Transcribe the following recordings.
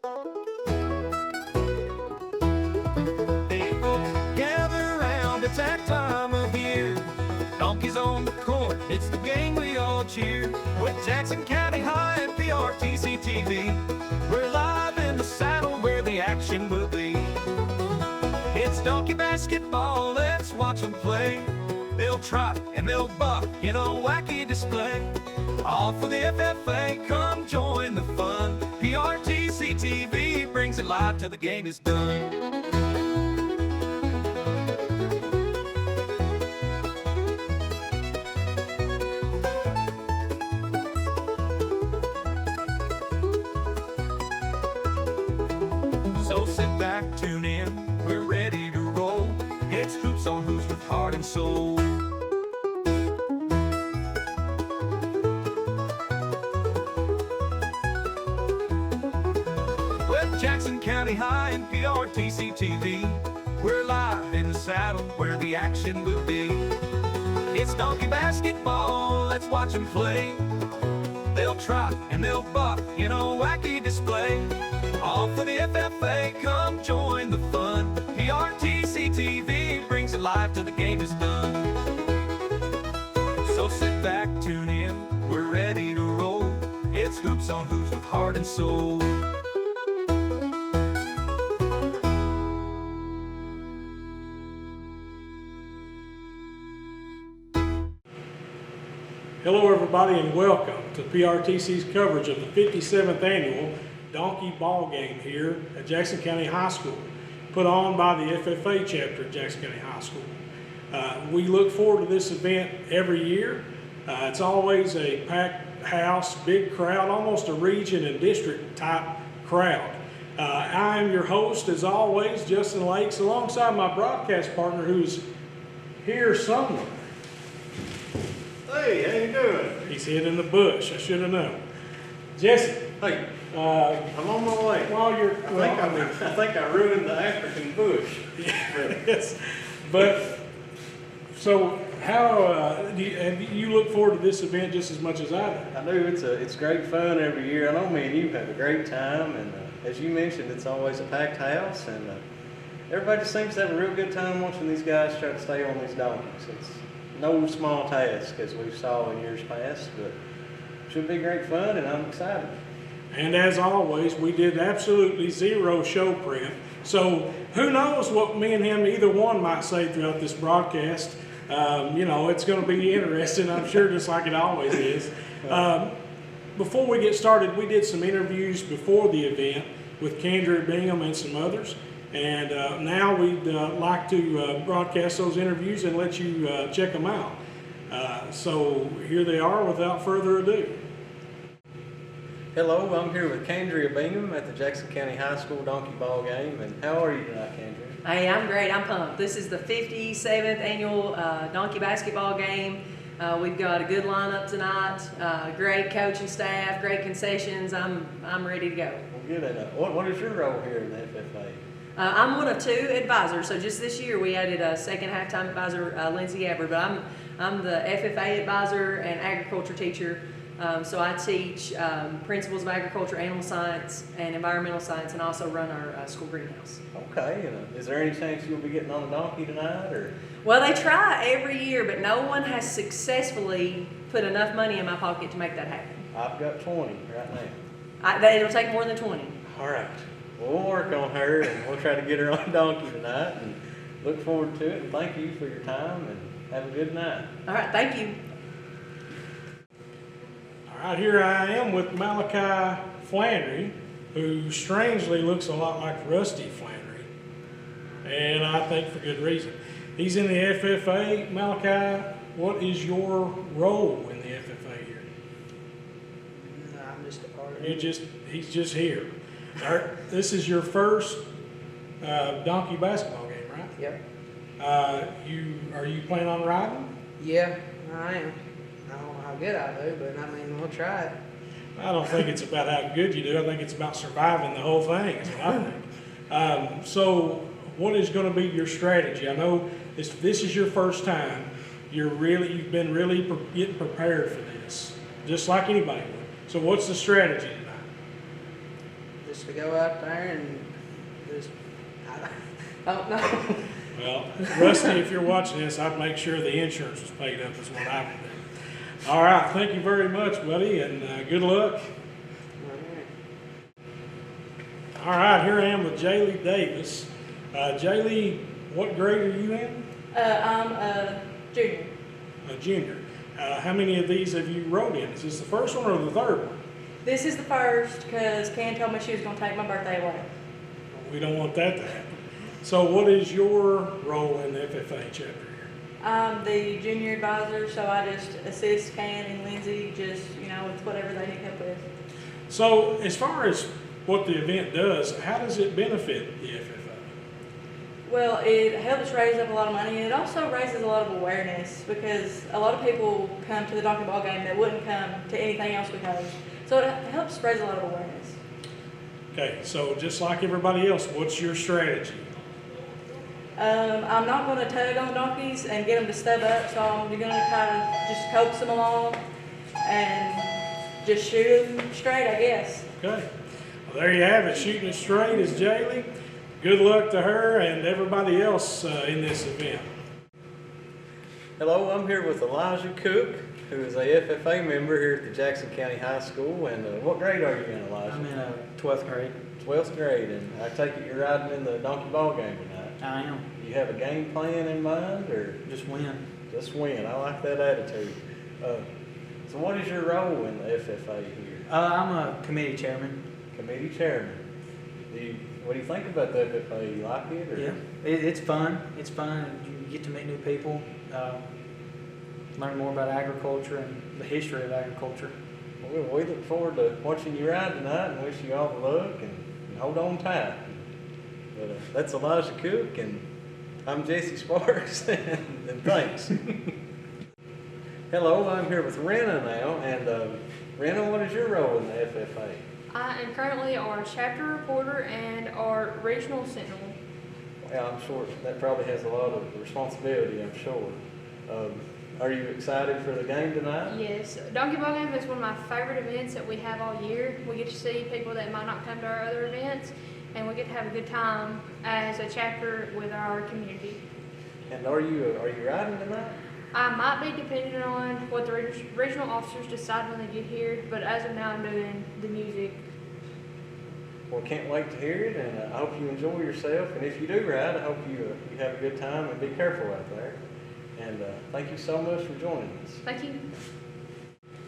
People gather round, it's that time of year. Donkeys on the court, it's the game we all cheer. With Jackson County High and PRTC TV, we're live in the saddle where the action will be. It's donkey basketball, let's watch them play. They'll trot and they'll buck in a wacky display. All for the FFA, come join the fun. PRTC TV brings it live till the game is done. So sit back, tune in, we're ready to roll. It's hoops on hoops with heart and soul. With Jackson County High and PRTC TV, we're live in the saddle where the action will be. It's donkey basketball, let's watch them play. They'll trot and they'll buck in a wacky display. All for the FFA, come join the fun. PRTC TV brings it live till the game is done. So sit back, tune in, we're ready to roll. It's hoops on hoops with heart and soul. Hello everybody and welcome to PRTC's coverage of the 57th annual Donkey Ball Game here at Jackson County High School, put on by the FFA chapter at Jackson County High School. We look forward to this event every year. It's always a packed house, big crowd, almost a region and district type crowd. I am your host as always, Justin Lakes, alongside my broadcast partner who's here somewhere. Hey, how you doing? He's hid in the bush. I should have known. Jesse. Hey, I'm on my way. While you're, I think I ruined the African bush. Yes, but so how do you look forward to this event just as much as I do? I do. It's great fun every year. I know me and you have a great time, and as you mentioned, it's always a packed house, and everybody just seems to have a real good time watching these guys try to stay on these donkeys. It's no small task, as we saw in years past, but it should be great fun, and I'm excited. And as always, we did absolutely zero show prep. So who knows what me and him, either one, might say throughout this broadcast. You know, it's going to be interesting, I'm sure, just like it always is. Before we get started, we did some interviews before the event with Kendra Bingham and some others. And now we'd like to broadcast those interviews and let you check them out. So here they are without further ado. Hello, I'm here with Kendra Bingham at the Jackson County High School Donkey Ball Game, and how are you tonight, Kendra? Hey, I'm great. I'm pumped. This is the 57th annual Donkey Basketball Game. We've got a good lineup tonight, great coaching staff, great concessions. I'm ready to go. Well, good. What is your role here in the FFA? I'm one of two advisors. So just this year we added a second halftime advisor, Lindsay Ever, but I'm the FFA advisor and agriculture teacher. So I teach principles of agriculture, animal science, and environmental science, and also run our school greenhouse. Okay. Is there any chance you'll be getting on the donkey tonight, or? Well, they try every year, but no one has successfully put enough money in my pocket to make that happen. I've got 20 right now. It'll take more than 20. All right. We'll work on her, and we'll try to get her on the donkey tonight, and look forward to it. And thank you for your time, and have a good night. All right, thank you. All right, here I am with Malachi Flandry, who strangely looks a lot like Rusty Flandry, and I think for good reason. He's in the FFA. Malachi, what is your role in the FFA here? I'm just a part of it. He's just here. All right, this is your first donkey basketball game, right? Yep. Are you planning on riding? Yeah, I am. I don't know how good I do, but I mean, we'll try it. I don't think it's about how good you do. I think it's about surviving the whole thing, is what I think. So what is going to be your strategy? I know this is your first time. You've been really getting prepared for this, just like anybody would. So what's the strategy tonight? just to go out there and just, I don't know. Well, Rusty, if you're watching this, I'd make sure the insurance was paid up is what I would do. All right, thank you very much, buddy, and good luck. All right, here I am with Jaylee Davis. Jaylee, what grade are you in? I'm a junior. A junior. How many of these have you rode in? Is this the first one or the third one? This is the first because Ken told me she was going to take my birthday away. We don't want that to happen. So what is your role in the FFA chapter here? I'm the junior advisor, so I just assist Ken and Lindsay just, with whatever they need help with. So as far as what the event does, how does it benefit the FFA? Well, it helps raise up a lot of money, and it also raises a lot of awareness because a lot of people come to the donkey ball game that wouldn't come to anything else we host. So it helps raise a lot of awareness. Okay, so just like everybody else, what's your strategy? I'm not going to tug on donkeys and get them to stub up, so I'm going to kind of just coax them along and just shoot them straight, I guess. Okay, well, there you have it. Shooting it straight is Jaylee. Good luck to her and everybody else in this event. Hello, I'm here with Elijah Cook, who is a FFA member here at the Jackson County High School. And what grade are you in, Elijah? I'm in 12th grade. 12th grade, and I take it you're riding in the donkey ball game tonight. I am. You have a game plan in mind, or Just win. just win? I like that attitude. So what is your role in the FFA here? I'm a committee chairman. Committee chairman. What do you think about the FFA? You like it? Or? Yeah. It's fun. It's fun. You get to meet new people, learn more about agriculture and the history of agriculture. Well, we look forward to watching you ride tonight and wish you all the luck and hold on tight. But that's Elijah Cook, and I'm Jesse Sparks, and thanks. Hello, I'm here with Rena now, and Rena, what is your role in the FFA? I am currently our chapter reporter and our regional sentinel. Well, I'm sure that probably has a lot of responsibility, I'm sure. Are you excited for the game tonight? Yes, Donkey Ball Game is one of my favorite events that we have all year. We get to see people that might not come to our other events, and we get to have a good time as a chapter with our community. And are you riding tonight? I might be depending on what the regional officers decide when they get here, but as of now I'm doing the music. Well, can't wait to hear it, and I hope you enjoy yourself. And if you do ride, I hope you have a good time and be careful out there. And thank you so much for joining us. Thank you.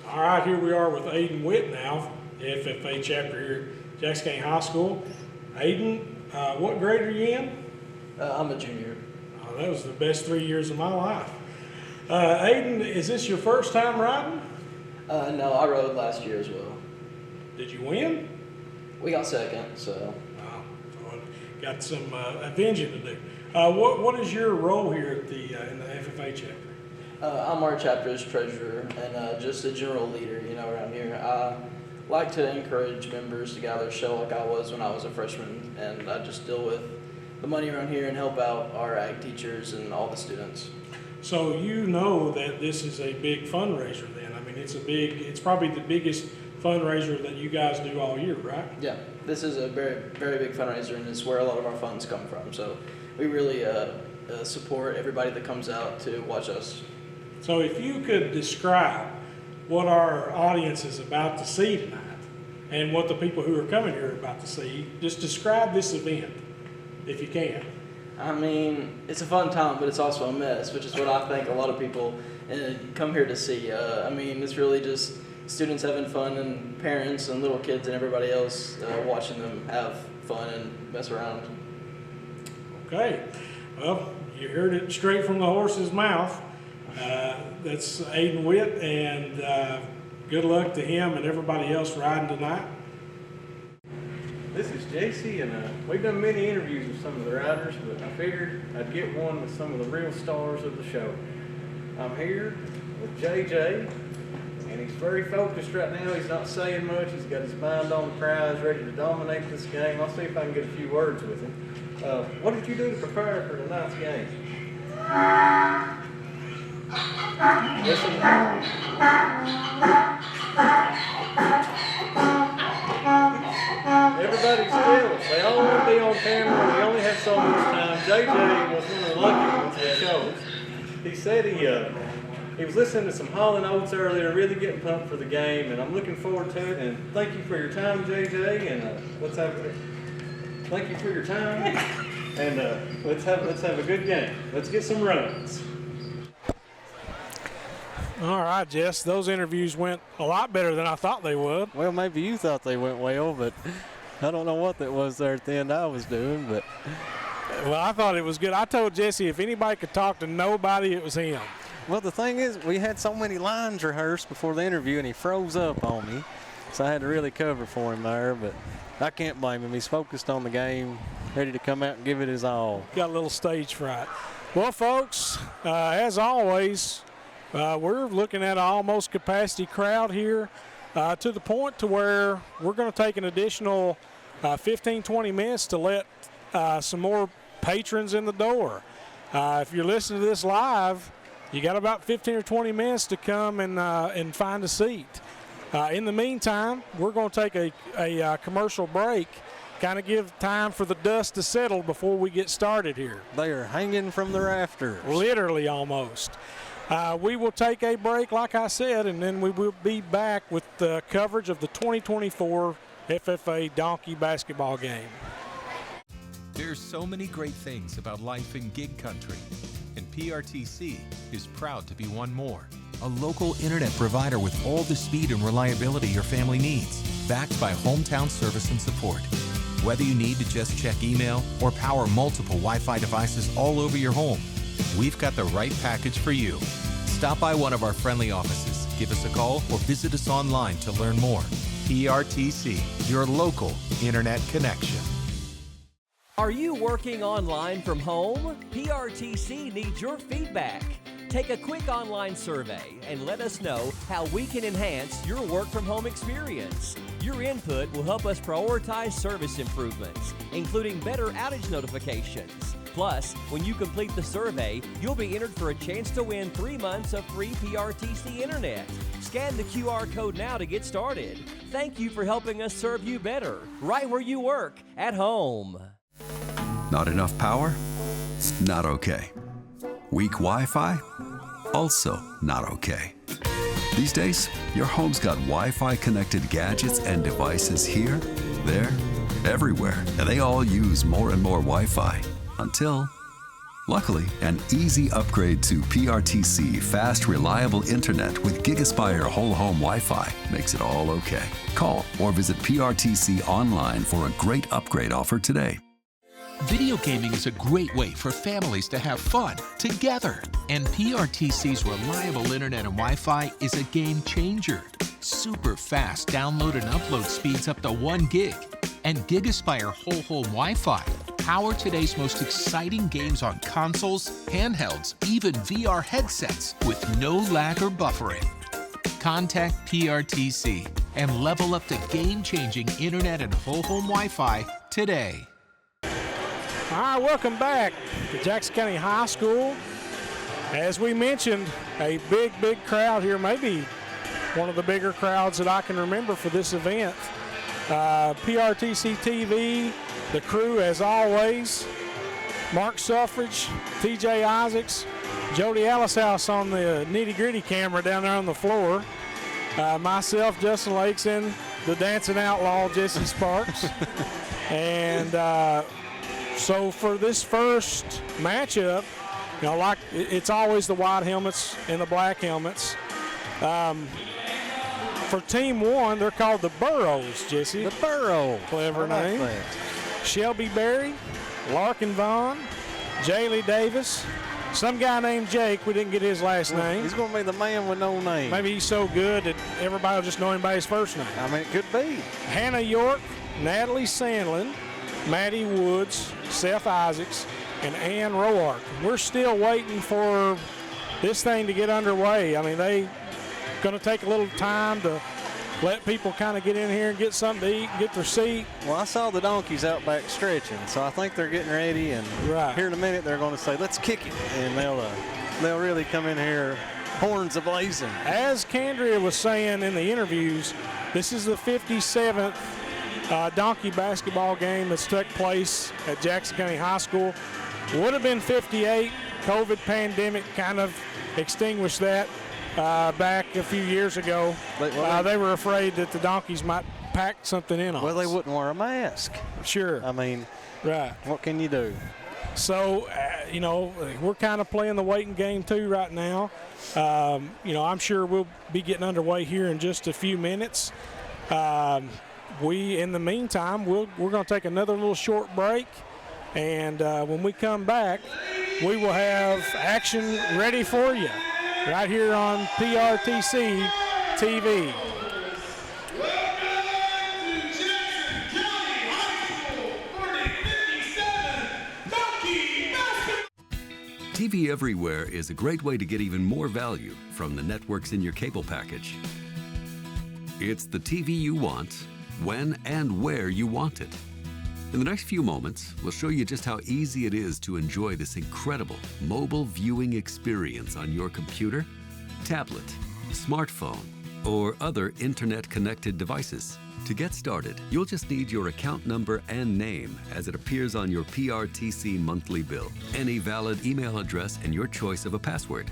All right, here we are with Aiden Witt now, the FFA chapter here at Jackson County High School. Aiden, what grade are you in? I'm a junior. Oh, that was the best 3 years of my life. Aiden, is this your first time riding? No, I rode last year as well. Did you win? We got second, so. Oh, so got some avenging to do. What is your role here at in the FFA chapter? I'm our chapter's treasurer and just a general leader, around here. I like to encourage members to gather a show like I was when I was a freshman, and I just deal with the money around here and help out our ag teachers and all the students. So you know that this is a big fundraiser then. I mean, it's probably the biggest fundraiser that you guys do all year, right? Yeah, this is a very, very big fundraiser, and it's where a lot of our funds come from. So we really support everybody that comes out to watch us. So if you could describe what our audience is about to see tonight and what the people who are coming here are about to see, just describe this event, if you can. I mean, it's a fun time, but it's also a mess, which is what I think a lot of people come here to see. I mean, it's really just students having fun and parents and little kids and everybody else watching them have fun and mess around. Okay. Well, you heard it straight from the horse's mouth. That's Aiden Witt, and good luck to him and everybody else riding tonight. This is JC, and we've done many interviews with some of the riders, but I figured I'd get one with some of the real stars of the show. I'm here with JJ, and he's very focused right now. He's not saying much. He's got his mind on the prize, ready to dominate this game. I'll see if I can get a few words with him. What did you do to prepare for tonight's game? Listen. Everybody's jealous. They all want to be on camera. We only have so much time. JJ was one of the lucky ones that chose. He said he was listening to some Hall & Oates earlier, really getting pumped for the game, and I'm looking forward to it. And thank you for your time, JJ. And thank you for your time. And let's have a good game. Let's get some runs. All right, Jess, those interviews went a lot better than I thought they would. Well, maybe you thought they went well, but I don't know what that was there at the end I was doing, but. Well, I thought it was good. I told Jesse if anybody could talk to nobody, it was him. Well, the thing is, we had so many lines rehearsed before the interview, and he froze up on me, so I had to really cover for him there, but I can't blame him. He's focused on the game, ready to come out and give it his all. Got a little stage fright. Well, folks, as always, we're looking at an almost capacity crowd here to the point to where we're going to take an additional 15-20 minutes to let some more patrons in the door. If you're listening to this live, you got about 15 or 20 minutes to come and find a seat. In the meantime, we're going to take a commercial break, kind of give time for the dust to settle before we get started here. They are hanging from the rafters. Literally almost. We will take a break, like I said, and then we will be back with the coverage of the 2024 FFA Donkey basketball game. There's so many great things about life in gig country, and PRTC is proud to be one more. A local internet provider with all the speed and reliability your family needs, backed by hometown service and support. Whether you need to just check email or power multiple Wi-Fi devices all over your home, we've got the right package for you. Stop by one of our friendly offices, give us a call, or visit us online to learn more. PRTC, your local internet connection. Are you working online from home? PRTC needs your feedback. Take a quick online survey and let us know how we can enhance your work from home experience. Your input will help us prioritize service improvements, including better outage notifications. Plus, when you complete the survey, you'll be entered for a chance to win 3 months of free PRTC internet. Scan the QR code now to get started. Thank you for helping us serve you better, right where you work, at home. Not enough power? Not okay. Weak Wi-Fi? Also not okay. These days, your home's got Wi-Fi connected gadgets and devices here, there, everywhere, and they all use more and more Wi-Fi. Until, luckily, an easy upgrade to PRTC fast, reliable internet with GigaSpire whole home Wi-Fi makes it all okay. Call or visit PRTC online for a great upgrade offer today. Video gaming is a great way for families to have fun together. And PRTC's reliable internet and Wi-Fi is a game changer. Super fast download and upload speeds up to 1 gig. And GigaSpire whole home Wi-Fi power today's most exciting games on consoles, handhelds, even VR headsets with no lag or buffering. Contact PRTC and level up to game-changing internet and whole home Wi-Fi today. All right, welcome back to Jackson County High School. As we mentioned, a big crowd here, maybe one of the bigger crowds that I can remember for this event. PRTC TV, the crew as always, Mark Suffrage, TJ Isaacs, Jody Allishouse on the nitty-gritty camera down there on the floor, myself, Justin Lakeson, the dancing outlaw, Jesse Sparks. And so for this first matchup, you know, like it's always the white helmets and the black helmets. For team one, they're called the Burrows, Jesse. The Burrow. Clever name. That. Shelby Berry, Larkin Vaughn, Jaylee Davis, some guy named Jake. We didn't get his last name. He's going to be the man with no name. Maybe he's so good that everybody will just know him by his first name. I mean, it could be. Hannah York, Natalie Sandlin, Maddie Woods, Seth Isaacs, and Ann Roark. We're still waiting for this thing to get underway. I mean, they going to take a little time to let people kind of get in here and get something to eat and get their seat. Well, I saw the donkeys out back stretching, so I think they're getting ready. And here in a minute, they're going to say, "Let's kick it," and they'll really come in here horns a-blazing. As Candria was saying in the interviews, this is the 57th donkey basketball game that's took place at Jackson County High School. Would have been 58. COVID pandemic kind of extinguished that back a few years ago. They were afraid that the donkeys might pack something in on us. Well, they wouldn't wear a mask. Sure. I mean, right. What can you do? So, you know, we're kind of playing the waiting game too right now. You know, I'm sure we'll be getting underway here in just a few minutes. In the meantime, we're going to take another little short break. And when we come back, we will have action ready for you right here on PRTC TV. TV Everywhere is a great way to get even more value from the networks in your cable package. It's the TV you want, when and where you want it. In the next few moments, we'll show you just how easy it is to enjoy this incredible mobile viewing experience on your computer, tablet, smartphone, or other internet-connected devices. To get started, you'll just need your account number and name as it appears on your PRTC monthly bill, any valid email address, and your choice of a password.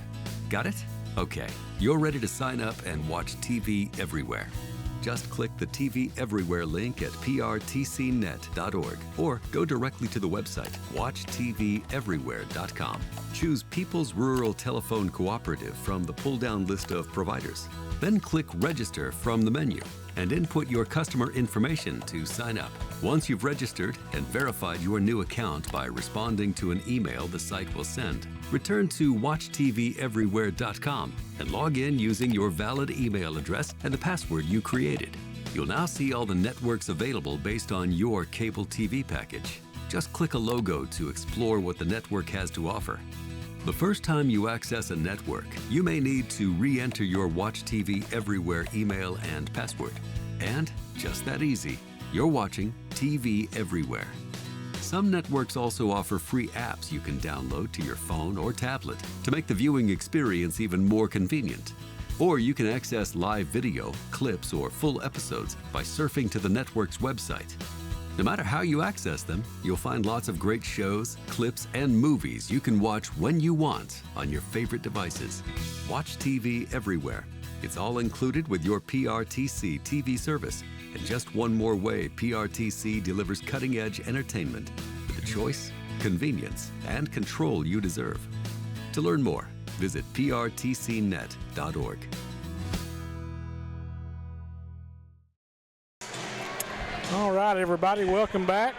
Got it? Okay, you're ready to sign up and watch TV Everywhere. Just click the TV Everywhere link at prtcnet.org or go directly to the website watchTVEverywhere.com. Choose People's Rural Telephone Cooperative from the pull-down list of providers. Then click Register from the menu and input your customer information to sign up. Once you've registered and verified your new account by responding to an email the site will send, return to watchTVEverywhere.com and log in using your valid email address and the password you created. You'll now see all the networks available based on your cable TV package. Just click a logo to explore what the network has to offer. The first time you access a network, you may need to re-enter your Watch TV Everywhere email and password. And, just that easy, you're watching TV Everywhere. Some networks also offer free apps you can download to your phone or tablet to make the viewing experience even more convenient. Or you can access live video, clips, or full episodes by surfing to the network's website. No matter how you access them, you'll find lots of great shows, clips, and movies you can watch when you want on your favorite devices. Watch TV Everywhere. It's all included with your PRTC TV service. And just one more way PRTC delivers cutting-edge entertainment with the choice, convenience, and control you deserve. To learn more, visit prtcnet.org. All right, everybody, welcome back.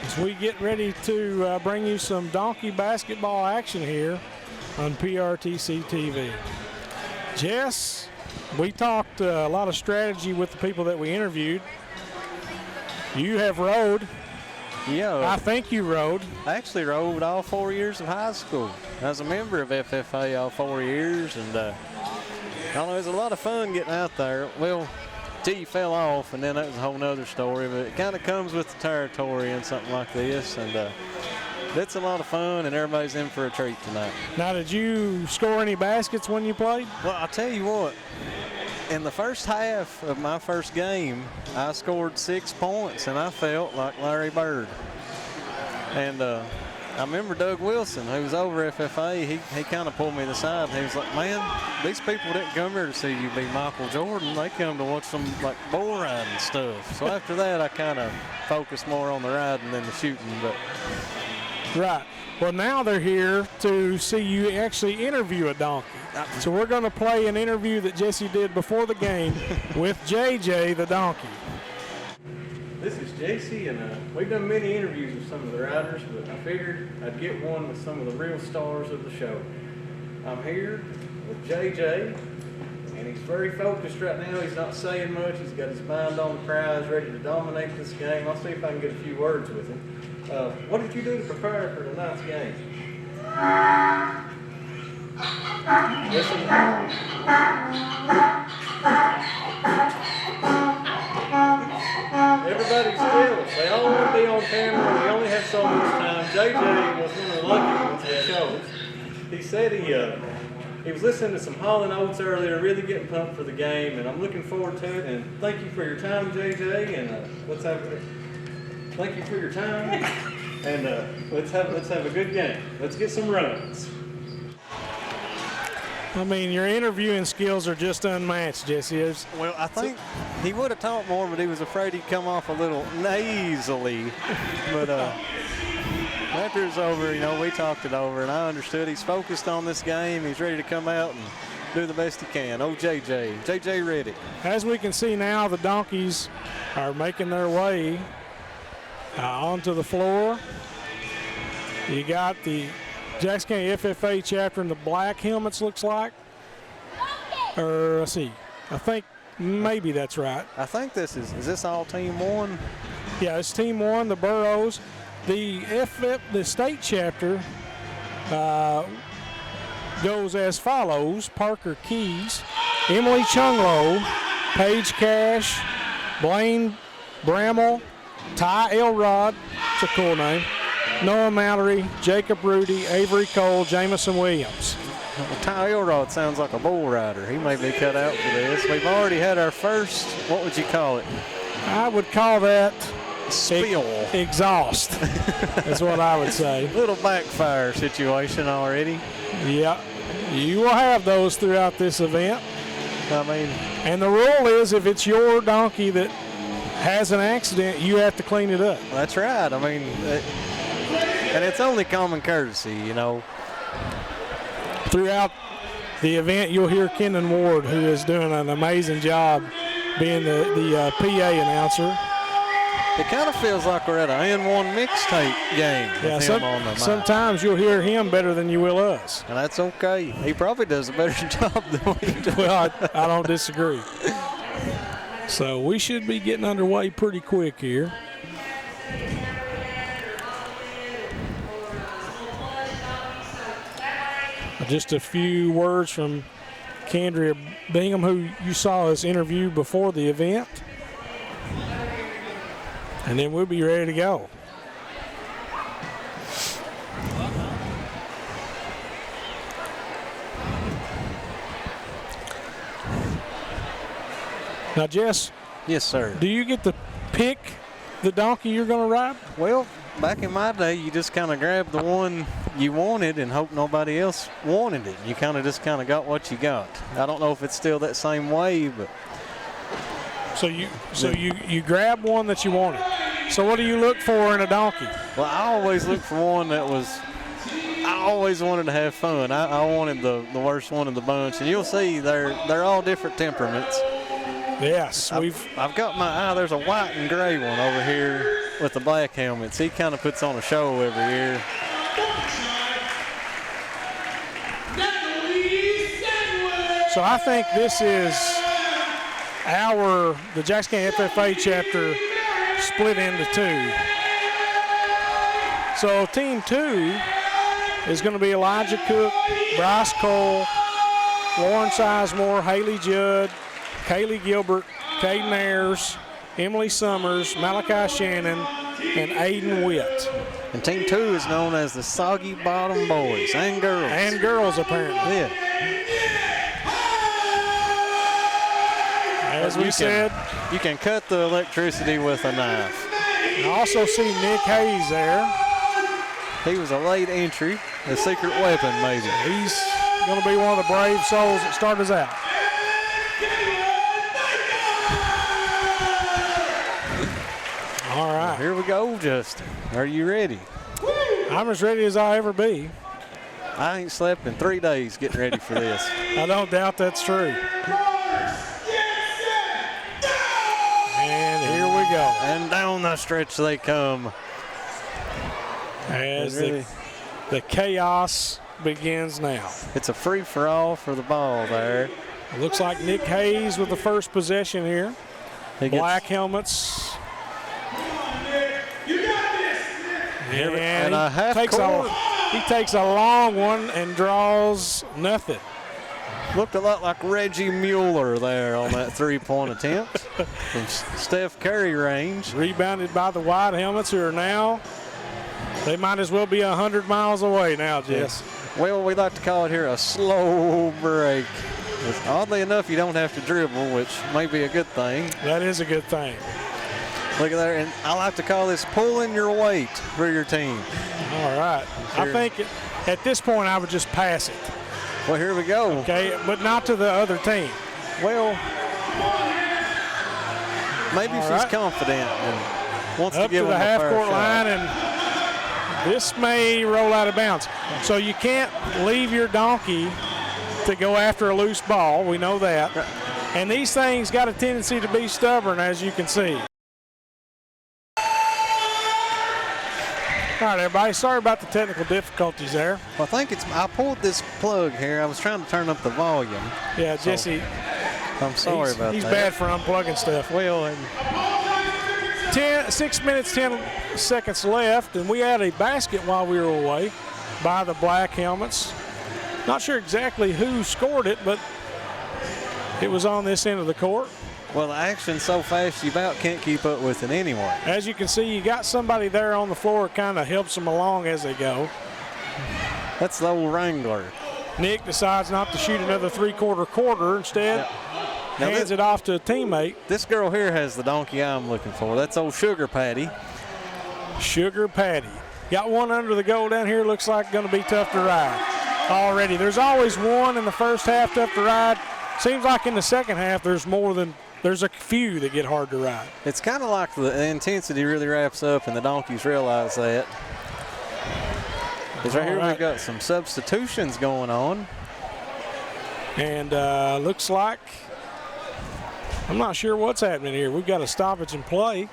As we get ready to bring you some donkey basketball action here on PRTC TV. Jess, we talked a lot of strategy with the people that we interviewed. You have rode. Yeah. I think you rode. I actually rode all 4 years of high school. I was a member of FFA all 4 years, and I don't know, it was a lot of fun getting out there. Well, till you fell off, and then that was a whole nother story, but it kind of comes with the territory and something like this, and it's a lot of fun, and everybody's in for a treat tonight. Now, did you score any baskets when you played? Well, I'll tell you what, in the first half of my first game, I scored 6 points, and I felt like Larry Bird. And I remember Doug Wilson, who was over FFA, he kind of pulled me to the side, and he was like, man, these people didn't come here to see you be Michael Jordan. They come to watch some like bull riding stuff. So after that, I kind of focused more on the riding than the shooting. But right. Well, now they're here to see you actually interview a donkey. So we're going to play an interview that Jesse did before the game with JJ the donkey. This is JC, and we've done many interviews with some of the riders, but I figured I'd get one with some of the real stars of the show. I'm here with JJ, and he's very focused right now. He's not saying much. He's got his mind on the prize, ready to dominate this game. I'll see if I can get a few words with him. What did you do to prepare for tonight's game? Listen. Everybody's jealous. They all want to be on camera. We only have so much time. JJ was one of the lucky ones that chose. He said he was listening to some Hall & Oates earlier, really getting pumped for the game, and I'm looking forward to it. And thank you for your time, JJ. And thank you for your time. And let's have a good game. Let's get some runs. I mean, your interviewing skills are just unmatched, Jesse. Well, I think he would have talked more, but he was afraid he'd come off a little nasally. But after it's over, you know, we talked it over, and I understood he's focused on this game. He's ready to come out and do the best he can. Oh, JJ ready. As we can see now, the Donkeys are making their way onto the floor. You got the Jackson County FFA chapter in the black helmets, looks like. Or, let's see. I think maybe that's right. I think is this all team one? Yeah, it's team one, the Burros. The state chapter goes as follows: Parker Keys, Emily Chunglo, Paige Cash, Blaine Bramall, Ty Elrod, it's a cool name, Noah Mallory, Jacob Rudy, Avery Cole, Jamison Williams. Well, Ty Elrod sounds like a bull rider. He may be cut out for this. We've already had our first, what would you call it? I would call that spill. Exhaust. That's what I would say. Little backfire situation already. Yeah, you will have those throughout this event. I mean, and the rule is if it's your donkey that has an accident, you have to clean it up. That's right. I mean, and it's only common courtesy, you know. Throughout the event, you'll hear Kenan Ward, who is doing an amazing job being the PA announcer. It kind of feels like we're at an N1 mixtape game. Yeah, with him on the mic. sometimes you'll hear him better than you will us. And that's okay. He probably does a better job than we do. Well, I don't disagree. So we should be getting underway pretty quick here. Just a few words from Candria Bingham, who you saw us interview before the event. And then we'll be ready to go. Now, Jess. Yes, sir. Do you get to pick the donkey you're going to ride? Well, back in my day, you just kind of grabbed the one you wanted and hope nobody else wanted it. You kind of just got what you got. I don't know if it's still that same way, but. So you grab one that you wanted. So what do you look for in a donkey? Well, I always look for one that I always wanted to have fun. I wanted the worst one of the bunch, and you'll see they're all different temperaments. Yes, I've got my eye. There's a white and gray one over here with the black helmets. He kind of puts on a show every year. So I think this is the Jackson County FFA chapter split into two. So team 2 is going to be Elijah Cook, Bryce Cole, Lauren Sizemore, Haley Judd, Kaylee Gilbert, Caden Ayers, Emily Summers, Malachi Shannon, and Aiden Witt. And team 2 is known as the Soggy Bottom Boys and Girls. And girls, apparently. Yeah. As we said, you can cut the electricity with a knife. I also see Nick Hayes there. He was a late entry, a secret weapon maybe. He's going to be one of the brave souls that start us out. All right. Well, here we go, Justin. Are you ready? I'm as ready as I'll ever be. I ain't slept in 3 days getting ready for this. I don't doubt that's true. And here we go. And down the stretch they come. As the chaos begins now. It's a free-for-all for the ball there. It looks like Nick Hayes with the first possession here. Black helmets. And a half court. He takes a long one and draws nothing. Looked a lot like Reggie Mueller there on that three-point attempt from Steph Curry range. Rebounded by the white helmets, who are now They might as well be 100 miles away now, Jess. Well, we like to call it here a slow break. Oddly enough, you don't have to dribble, which may be a good thing. That is a good thing. Look at there, and I like to call this pulling your weight for your team. All right. I think at this point I would just pass it. Well, here we go. Okay, but not to the other team. Well, maybe she's confident and wants to give up to the them a fair half-court shot. line, and this may roll out of bounds. So you can't leave your donkey to go after a loose ball. We know that. And these things got a tendency to be stubborn, as you can see. All right, everybody. Sorry about the technical difficulties there. Well, I think I pulled this plug here. I was trying to turn up the volume. Yeah, Jesse. I'm sorry about that. He's bad for unplugging stuff. Well, 6 minutes, 10 seconds left, and we had a basket while we were away by the Black Helmets. Not sure exactly who scored it, but it was on this end of the court. Well, the action's so fast you about can't keep up with it anyway. As you can see, you got somebody there on the floor, kind of helps them along as they go. That's the old Wrangler. Nick decides not to shoot another quarter. Instead, hands it off to a teammate. This girl here has the donkey I'm looking for. That's old Sugar Patty. Sugar Patty. Got one under the goal down here. Looks like going to be tough to ride already. There's always one in the first half tough to ride. Seems like in the second half there's a few that get hard to ride. It's kind of like the intensity really wraps up and the donkeys realize that. Because right here we've got some substitutions going on. And looks like, I'm not sure what's happening here. We've got a stoppage in play.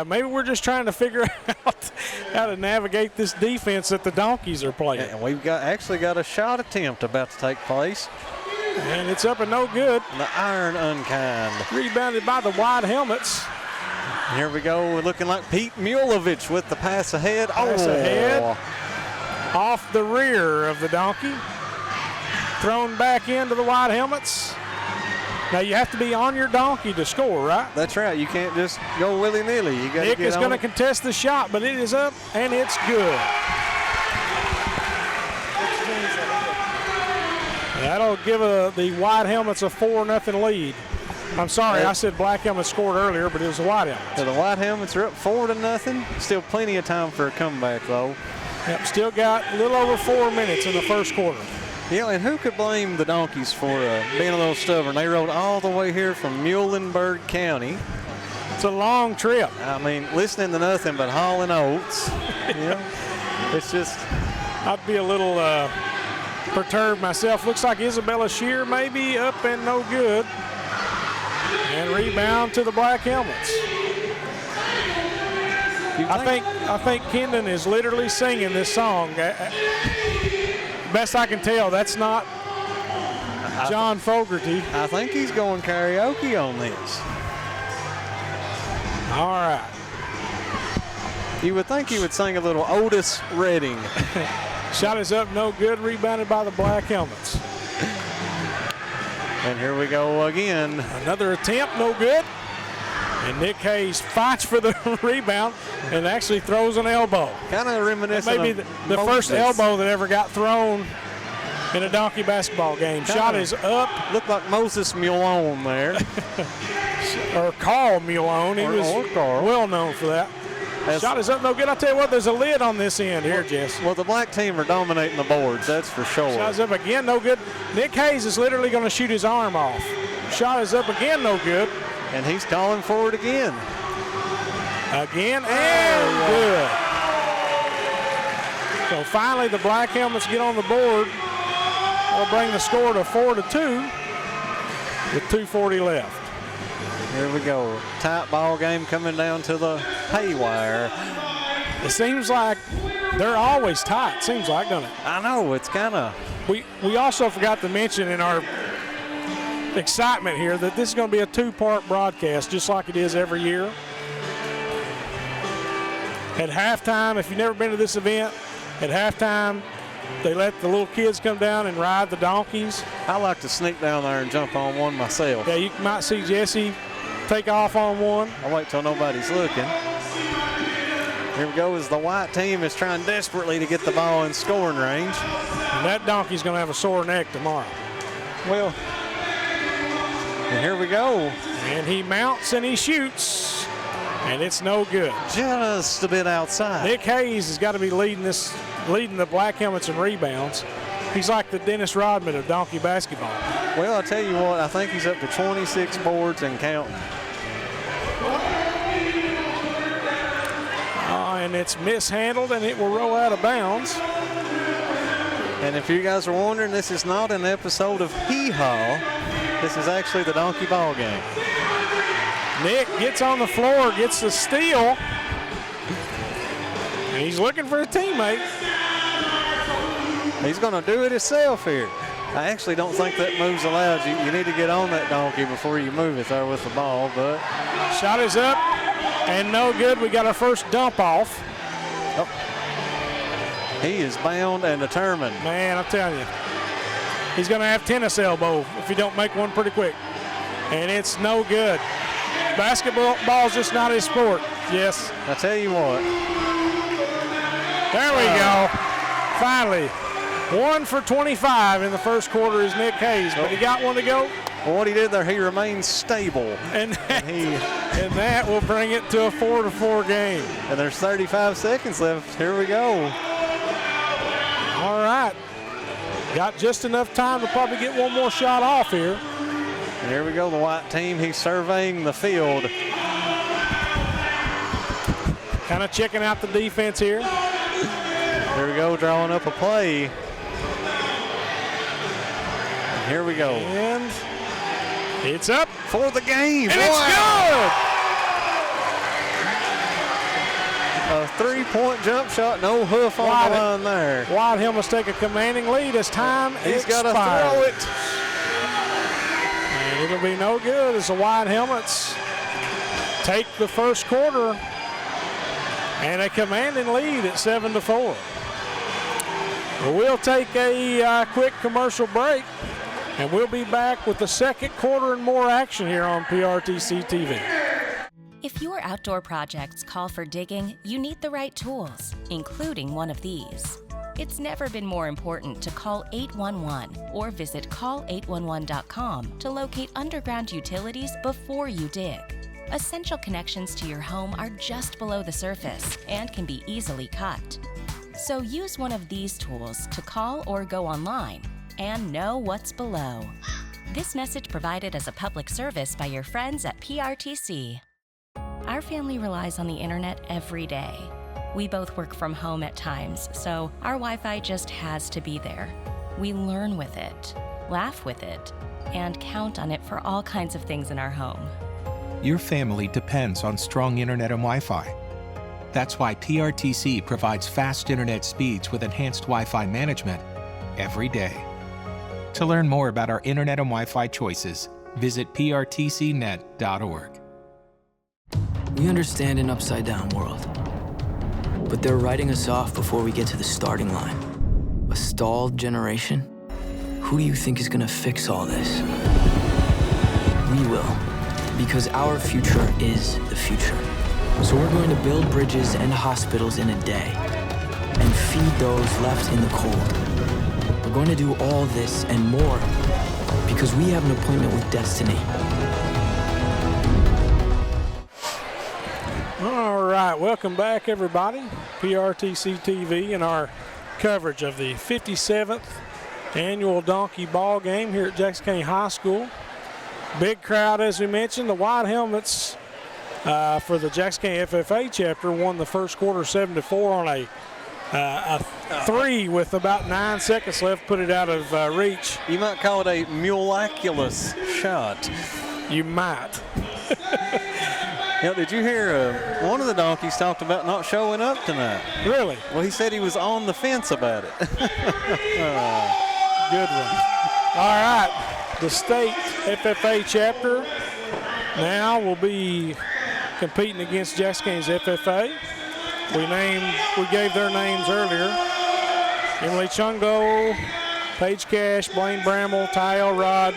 Maybe we're just trying to figure out how to navigate this defense that the donkeys are playing. And we've actually got a shot attempt about to take place. And it's up and no good. The iron unkind. Rebounded by the White Helmets. Here we go. We're looking like Pete Mulovich with the pass ahead. Pass ahead. Off the rear of the donkey. Thrown back into the White Helmets. Now you have to be on your donkey to score, right? That's right. You can't just go willy-nilly. You got to get on. Nick is going to contest the shot, but it is up and it's good. That'll give the White Helmets a 4-0 lead. I'm sorry, I said Black Helmets scored earlier, but it was the White Helmets. So the White Helmets are up 4-0. Still plenty of time for a comeback, though. Yep, still got a little over 4 minutes in the first quarter. Yeah, and who could blame the donkeys for being a little stubborn? They rode all the way here from Muhlenberg County. It's a long trip. I mean, listening to nothing but hauling oats. It's just... I'd be a little perturbed myself. Looks like Isabella Shear maybe up and no good. And rebound to the Black Helmets. I think Kendon is literally singing this song. Best I can tell, that's not John Fogerty. I think he's going karaoke on this. All right. You would think he would sing a little Otis Redding. Shot is up, no good. Rebounded by the Black Helmets. And here we go again. Another attempt, no good. And Nick Hayes fights for the rebound and actually throws an elbow. Kind of reminiscent maybe the first elbow that ever got thrown in a donkey basketball game. Shot is up. Looked like Moses Mulone there. Or Carl Mulone. He was well known for that. Shot is up, no good. I'll tell you what, there's a lid on this end here, Jess. Well, the black team are dominating the boards, that's for sure. Shot is up again, no good. Nick Hayes is literally going to shoot his arm off. Shot is up again, no good. And he's calling for it again. Again, and good. So finally the Black Helmets get on the board. That'll bring the score to 4-2 with 2:40 left. Here we go. Tight ball game coming down to the haywire. It seems like they're always tight, seems like, doesn't it? I know, it's kind of. We also forgot to mention in our excitement here that this is going to be a two-part broadcast, just like it is every year. At halftime, if you've never been to this event, at halftime, they let the little kids come down and ride the donkeys. I like to sneak down there and jump on one myself. Yeah, you might see Jesse take off on one. I'll wait till nobody's looking. Here we go as the white team is trying desperately to get the ball in scoring range. And that donkey's going to have a sore neck tomorrow. Well, and here we go. And he mounts and he shoots, and it's no good. Just a bit outside. Nick Hayes has got to be leading the Black Helmets in rebounds. He's like the Dennis Rodman of donkey basketball. Well, I'll tell you what, I think he's up to 26 boards and counting. And it's mishandled, and it will roll out of bounds. And if you guys are wondering, this is not an episode of Hee Haw. This is actually the donkey ball game. Nick gets on the floor, gets the steal. And he's looking for a teammate. He's going to do it himself here. I actually don't think that move's allowed. You need to get on that donkey before you move it there with the ball, but. Shot is up and no good. We got our first dump off. Oh. He is bound and determined. Man, I'm telling you, he's going to have tennis elbow if he don't make one pretty quick. And it's no good. Basketball's just not his sport. Yes. I tell you what. There we go. Finally. 1 for 25 in the first quarter is Nick Hayes, but he got one to go. Well, what he did there, he remains stable. And that will bring it to a 4-4 game. And there's 35 seconds left. Here we go. All right. Got just enough time to probably get one more shot off here. And here we go, the white team. He's surveying the field. Kind of checking out the defense here. Here we go, drawing up a play. And here we go. And it's up for the game. And it's good! A three-point jump shot, no hoof on the line there. White Helmets take a commanding lead as time He's got expires. to throw it. And it'll be no good as the White Helmets take the first quarter and a commanding lead at 7-4. We'll take a quick commercial break, and we'll be back with the second quarter and more action here on PRTC TV. If your outdoor projects call for digging, you need the right tools, including one of these. It's never been more important to call 811 or visit call811.com to locate underground utilities before you dig. Essential connections to your home are just below the surface and can be easily cut. So use one of these tools to call or go online and know what's below. This message provided as a public service by your friends at PRTC. Our family relies on the internet every day. We both work from home at times, so our Wi-Fi just has to be there. We learn with it, laugh with it, and count on it for all kinds of things in our home. Your family depends on strong internet and Wi-Fi. That's why PRTC provides fast internet speeds with enhanced Wi-Fi management every day. To learn more about our internet and Wi-Fi choices, visit prtcnet.org. We understand an upside-down world, but they're writing us off before we get to the starting line. A stalled generation? Who do you think is gonna fix all this? We will, because our future is the future. So we're going to build bridges and hospitals in a day and feed those left in the cold. We're going to do all this and more because we have an appointment with destiny. All right, welcome back, everybody. PRTC TV and our coverage of the 57th annual Donkey Ball Game here at Jackson County High School. Big crowd, as we mentioned. The White Helmets for the Jackson County FFA chapter won the first quarter 7-4 on a three with about 9 seconds left, put it out of reach. You might call it a miraculous shot. You might. Now, did you hear one of the donkeys talked about not showing up tonight? Really? Well, he said he was on the fence about it. Good one. All right, the state FFA chapter now will be competing against Jackson County's FFA. We gave their names earlier. Emily Chungo, Paige Cash, Blaine Bramble, Ty Elrod,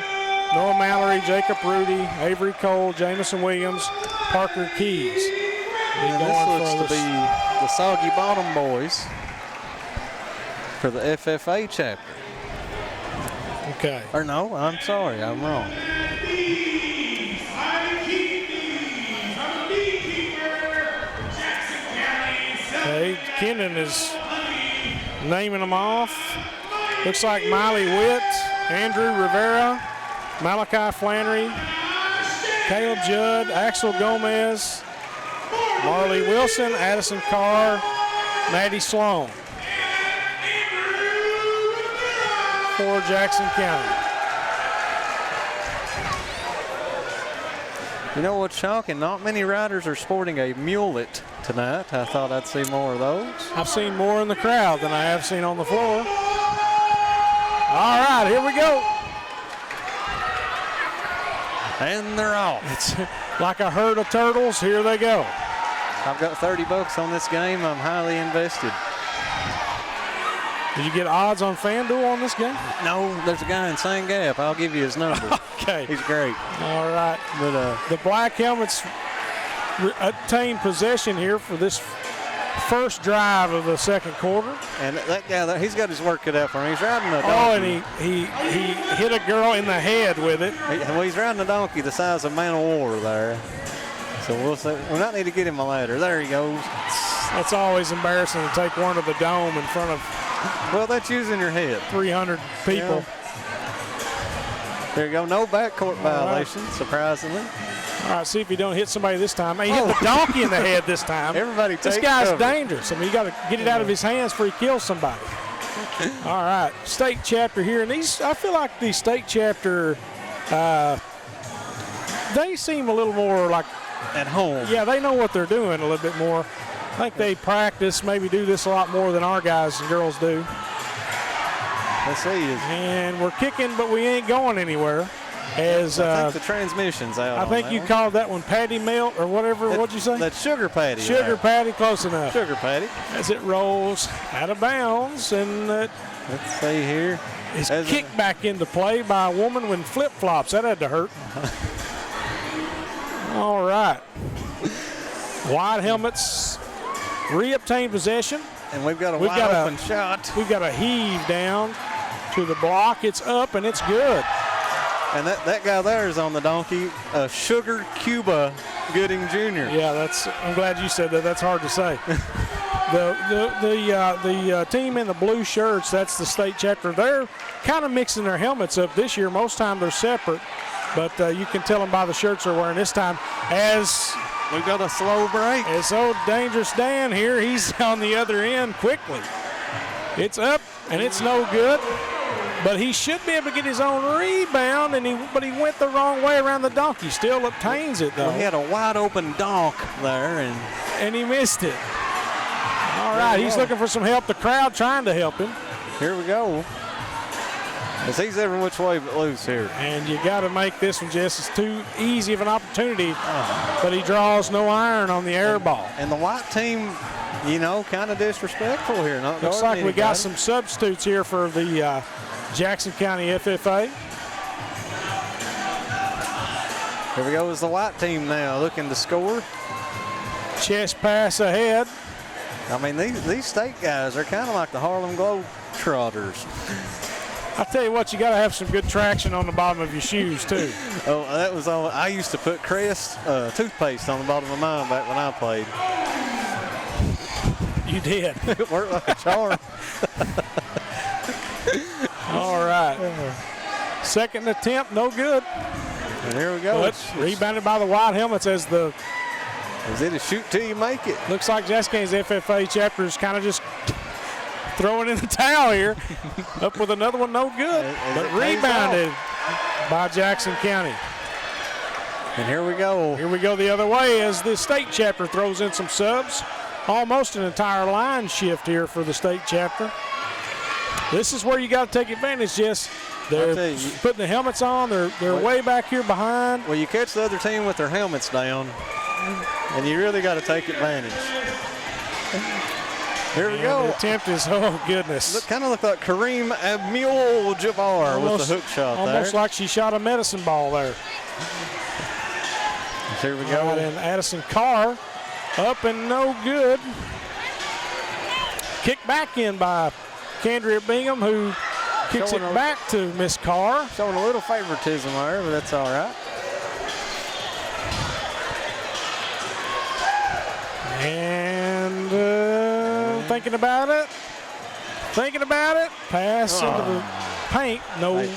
Noah Mallory, Jacob Rudy, Avery Cole, Jamison Williams, Parker Keys. And this looks to be the Soggy Bottom boys for the FFA chapter. Okay. Or no, I'm sorry, I'm wrong. Okay, Kenan is naming them off. Looks like Miley Witt, Andrew Rivera, Malachi Flannery, Caleb Judd, Axel Gomez, Marley Wilson, Addison Carr, Maddie Sloan for Jackson County. You know what's shocking? Not many riders are sporting a mulet tonight. I thought I'd see more of those. I've seen more in the crowd than I have seen on the floor. All right, here we go. And they're off. It's like a herd of turtles. Here they go. I've got $30 on this game. I'm highly invested. Did you get odds on FanDuel on this game? No, there's a guy in St. Gap. I'll give you his number. Okay. He's great. All right. But the Black Helmets obtain possession here for this first drive of the second quarter. And that guy, he's got his work cut out for him. He's riding a donkey. Oh, and he hit a girl in the head with it. Well, he's riding a donkey the size of Man of War there. So we'll see. We might need to get him a ladder. There he goes. That's always embarrassing to take one to the dome in front of. Well, that's using your head. 300 people. Yeah. There you go. No backcourt violation, surprisingly. All right, see if he don't hit somebody this time. He hit the donkey in the head this time. Everybody This take guy's cover. dangerous. I mean, you got to get it out of his hands before he kills somebody. All right, state chapter here. And these, I feel like the state chapter, they seem a little more like at home. Yeah, they know what they're doing a little bit more. I think they practice, maybe do this a lot more than our guys and girls do. Let's see. And we're kicking, but we ain't going anywhere. As I think the transmission's out. I think you called that one patty melt or whatever. What'd you say? That's sugar patty. Sugar patty, close enough. Sugar patty. As it rolls out of bounds, and let's see here. Is kicked back into play by a woman with flip-flops. That had to hurt. All right. Wide Helmets re-obtain possession. And we've got a wide open shot. We've got a heave down to the block. It's up, and it's good. And that guy there is on the donkey, Sugar Cuba Gooding Jr. Yeah, I'm glad you said that. That's hard to say. The team in the blue shirts, that's the state chapter. They're kind of mixing their helmets up this year. Most time they're separate, but you can tell them by the shirts they're wearing this time. As we've got a slow break. It's old Dangerous Dan here. He's on the other end quickly. It's up, and it's no good. But he should be able to get his own rebound, but he went the wrong way around the donkey. Still obtains it, though. Well, he had a wide open donk there. And he missed it. All right, he's looking for some help. The crowd trying to help him. Here we go. As he's every which way but loose here. And you got to make this one, Jess. It's too easy of an opportunity, but he draws no iron on the air ball. And the white team, you know, kind of disrespectful here. Looks like we got some substitutes here for the Jackson County FFA. Here we go is the white team now looking to score. Chest pass ahead. I mean, these state guys are kind of like the Harlem Globetrotters. I tell you what, you got to have some good traction on the bottom of your shoes, too. Oh, that was all. I used to put Crest toothpaste on the bottom of mine back when I played. You did. It worked like a charm. All right. Second attempt, no good. And here we go. But rebounded by the White Helmets as the. Is it a shoot till you make it? Looks like Jackson County's FFA chapter is kind of just throwing in the towel here. Up with another one, no good. But rebounded by Jackson County. And here we go. Here we go the other way as the state chapter throws in some subs. Almost an entire line shift here for the state chapter. This is where you got to take advantage, Jess. They're putting the helmets on. They're way back here behind. Well, you catch the other team with their helmets down, and you really got to take advantage. Here we And go. The attempt is, oh goodness. Kind of looked like Kareem Abdul-Jabbar with the hook shot there. Almost like she shot a medicine ball there. Here we go. All right, and Addison Carr up and no good. Kicked back in by Kendria Bingham, who kicks it back to Miss Carr. Showing a little favoritism there, but that's all right. And thinking about it. Pass into the paint. No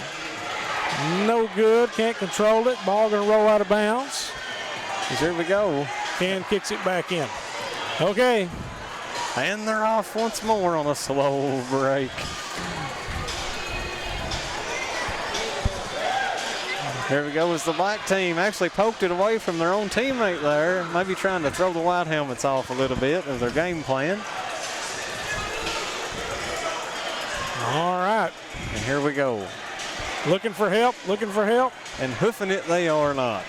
good. Can't control it. Ball going to roll out of bounds. Here we go. Ken kicks it back in. Okay. And they're off once more on a slow break. Here we go as the black team actually poked it away from their own teammate there, maybe trying to throw the white helmets off a little bit of their game plan. All right. And here we go. Looking for help. And hoofing it they are not.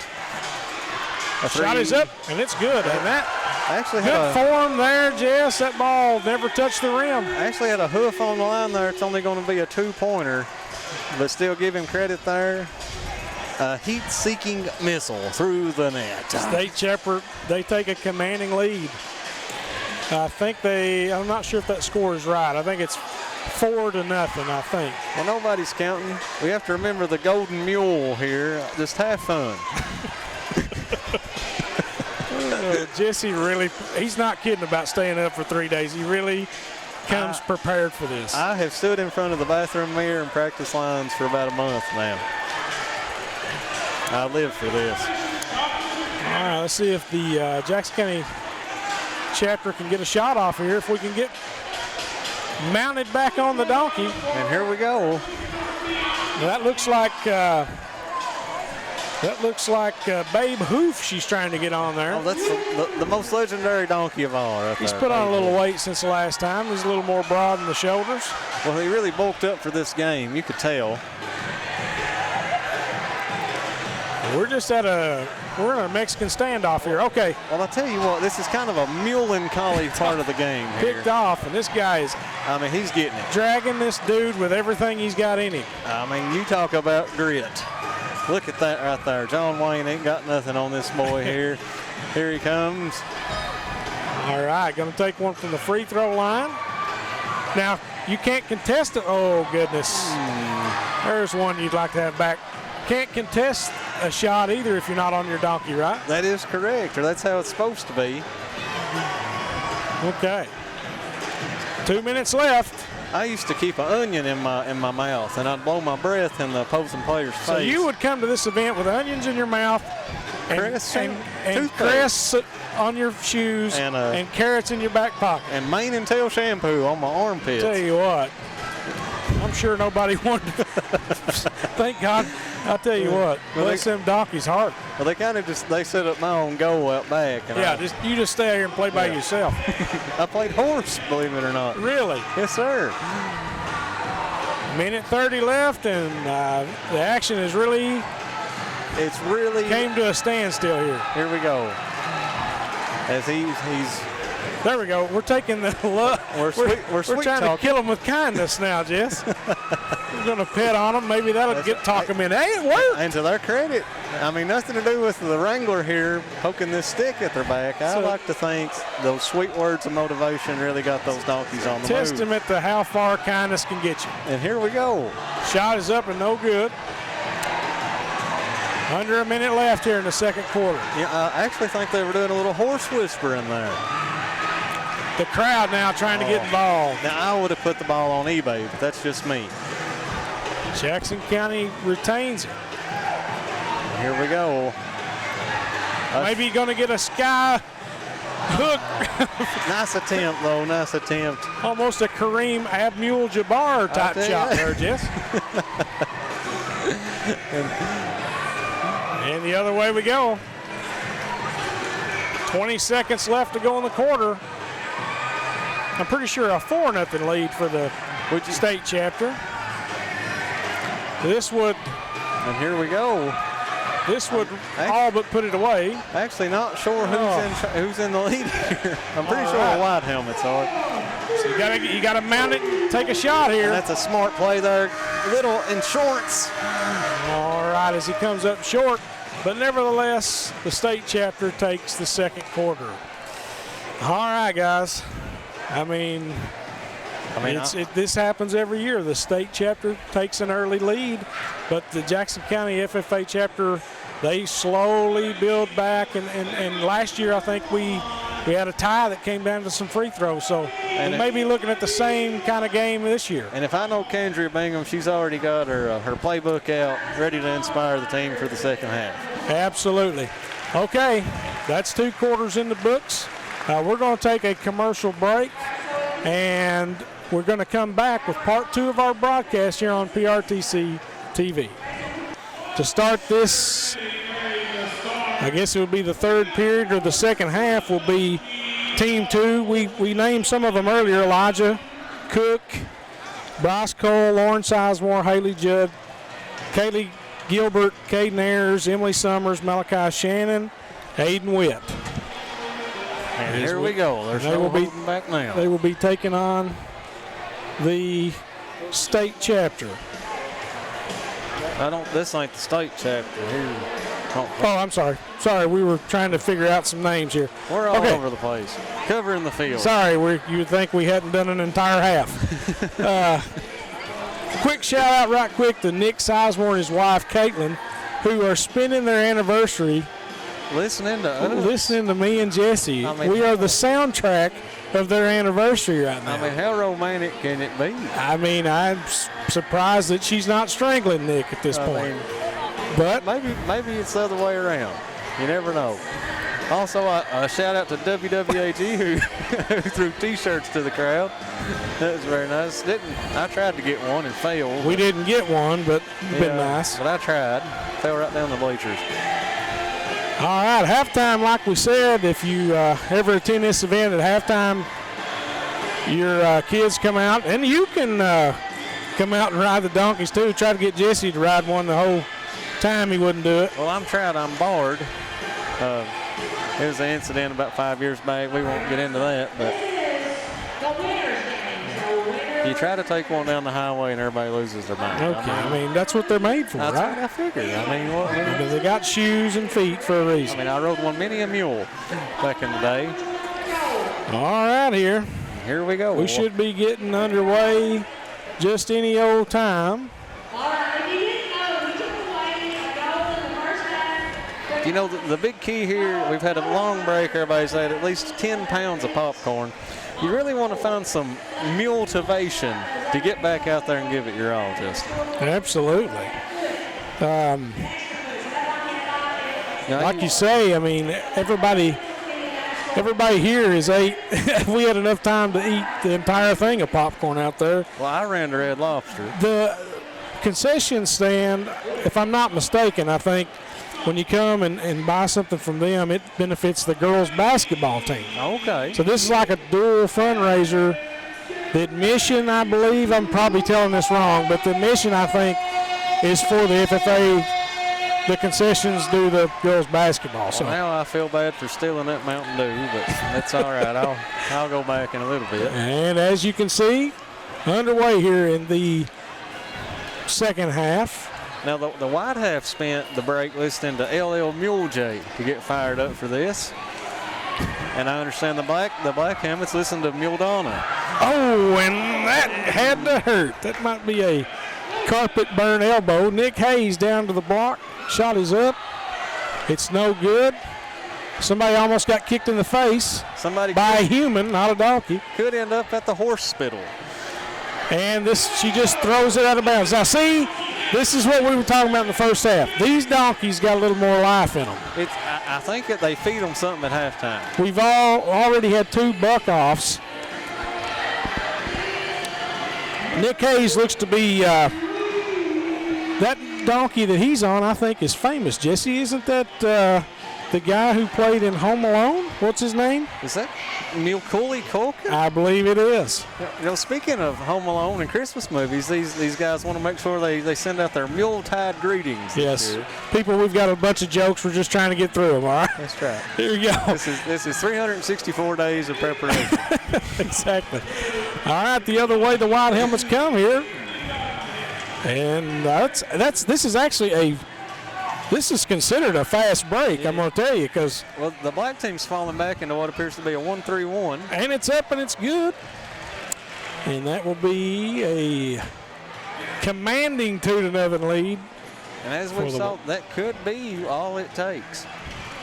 Shot is up, and it's good. And that actually good form there, Jess. That ball never touched the rim. Actually had a hoof on the line there. It's only going to be a 2-pointer, but still give him credit there. A heat-seeking missile through the net. State Shepherd, they take a commanding lead. I'm not sure if that score is right. I think it's 4-0, I think. Well, nobody's counting. We have to remember the golden mule here. Just have fun. Jesse he's not kidding about staying up for 3 days. He really comes prepared for this. I have stood in front of the bathroom mirror and practice lines for about a month now. I live for this. All right, let's see if the Jackson County chapter can get a shot off here. If we can get mounted back on the donkey. And here we go. That looks like Babe Hoof she's trying to get on there. Oh, that's the most legendary donkey of all right He's there. put on a little weight since the last time. He's a little more broad in the shoulders. Well, he really bulked up for this game. You could tell. We're in a Mexican standoff here. Okay. Well, I'll tell you what, this is kind of a melancholy part of the game here. Picked off, and this guy is, he's getting it. Dragging this dude with everything he's got in him. You talk about grit. Look at that right there. John Wayne ain't got nothing on this boy here. Here he comes. All right, going to take one from the free throw line. Now, you can't contest it. Oh, goodness. There's one you'd like to have back. Can't contest a shot either if you're not on your donkey, right? That is correct, or that's how it's supposed to be. Okay. 2 minutes left. I used to keep an onion in my mouth, and I'd blow my breath in the opposing player's face. So you would come to this event with onions in your mouth, and cress on your shoes, and carrots in your back pocket, and mane and tail shampoo on my armpits. Tell you what, I'm sure nobody wanted to. Thank God. I'll tell you what, bless them donkeys' heart. Well, they kind of they set up my own goal out back. And you just stay out here and play by yourself. I played horse, believe it or not. Really? Yes, sir. Minute 30 left, and the action is really came to a standstill here. Here we go. As he's. There we go. We're taking the love. We're trying to kill them with kindness now, Jess. We're going to pet on them. Maybe that'll talk them in. Hey, it worked. And to their credit, nothing to do with the wrangler here poking this stick at their back. I like to think those sweet words of motivation really got those donkeys on the move. Testament to how far kindness can get you. And here we go. Shot is up and no good. Under a minute left here in the second quarter. Yeah, I actually think they were doing a little horse whispering there. The crowd now trying to get involved. Now, I would have put the ball on eBay, but that's just me. Jackson County retains it. Here we go. Maybe going to get a sky hook. Nice attempt, though. Nice attempt. Almost a Kareem Abdul-Jabbar type shot there, Jess. And the other way we go. 20 seconds left to go in the quarter. I'm pretty sure a 4-0 lead for the state chapter. This would. And here we go. This would all but put it away. Actually, not sure who's in the lead here. I'm pretty sure the white helmets are. So you gotta mount it and take a shot here. And that's a smart play there. Little insurance. All right, as he comes up short, but nevertheless, the state chapter takes the second quarter. All right, guys. This happens every year. The state chapter takes an early lead, but the Jackson County FFA chapter, they slowly build back. And last year, I think we had a tie that came down to some free throws. So we may be looking at the same kind of game this year. And if I know Kendria Bingham, she's already got her playbook out, ready to inspire the team for the second half. Absolutely. Okay, that's 2 quarters in the books. We're going to take a commercial break, and we're going to come back with part 2 of our broadcast here on PRTC TV. To start this, I guess it would be the third period, or the second half will be Team 2. We named some of them earlier: Elijah Cook, Bryce Cole, Lauren Sizemore, Haley Judd, Kaylee Gilbert, Caden Ayers, Emily Summers, Malachi Shannon, Aiden Witt. And here we go. There's no holding back now. They will be taking on the state chapter. This ain't the state chapter here. Oh, I'm sorry. Sorry, we were trying to figure out some names here. We're all over the place, covering the field. Sorry, you would think we hadn't done an entire half. Quick shout out right quick to Nick Sizemore and his wife, Caitlin, who are spending their anniversary listening to us. Listening to me and Jesse. We are the soundtrack of their anniversary right now. How romantic can it be? I'm surprised that she's not strangling Nick at this point. But maybe it's the other way around. You never know. Also, a shout out to WWAG who threw T-shirts to the crowd. That was very nice. I tried to get one and failed. We didn't get one, but it's been nice. But I tried. Fell right down the bleachers. All right, halftime, like we said, if you ever attend this event at halftime, your kids come out, and you can come out and ride the donkeys too. Try to get Jesse to ride one the whole time. He wouldn't do it. Well, I'm bored. It was an incident about 5 years back. We won't get into that, but you try to take one down the highway and everybody loses their mind. Okay, that's what they're made for, that's right? That's what I figured. Because they got shoes and feet for a reason. I rode one many a mule back in the day. All right, here we go. We should be getting underway just any old time. You know, the big key here, we've had a long break. Everybody's had at least 10 pounds of popcorn. You really want to find some mule-tivation to get back out there and give it your all, Justin. Absolutely. Like you say, everybody here is ate. We had enough time to eat the entire thing of popcorn out there. Well, I ran to Red Lobster. The concession stand, if I'm not mistaken, I think when you come and buy something from them, it benefits the girls' basketball team. Okay. So this is like a dual fundraiser. The admission, I believe, I'm probably telling this wrong, but the admission, I think, is for the FFA. The concessions do the girls' basketball. So now I feel bad for stealing that Mountain Dew, but that's all right. I'll go back in a little bit. And as you can see, underway here in the second half. Now, the white half spent the break listening to LL Mule J to get fired up for this. And I understand the black helmets listen to Mule Donna. Oh, and that had to hurt. That might be a carpet burn elbow. Nick Hayes down to the block. Shot is up. It's no good. Somebody almost got kicked in the face by a human, not a donkey. Could end up at the horse spittle. And she just throws it out of bounds. Now, see, this is what we were talking about in the first half. These donkeys got a little more life in them. I think that they feed them something at halftime. We've already had 2 buck-offs. Nick Hayes looks to be that donkey that he's on, I think, is famous. Jesse, isn't that the guy who played in Home Alone? What's his name? Is that Macaulay Culkin? I believe it is. Speaking of Home Alone and Christmas movies, these guys want to make sure they send out their Mule-tide greetings. Yes. People, we've got a bunch of jokes. We're just trying to get through them, all right? That's right. Here we go. This is 364 days of preparation. Exactly. All right, the other way the white helmets come here. And this is actually this is considered a fast break, I'm going to tell you, because Well, the black team's falling back into what appears to be a 1-3-1. And it's up and it's good. And that will be a commanding 2-0 lead. And as we saw, that could be all it takes.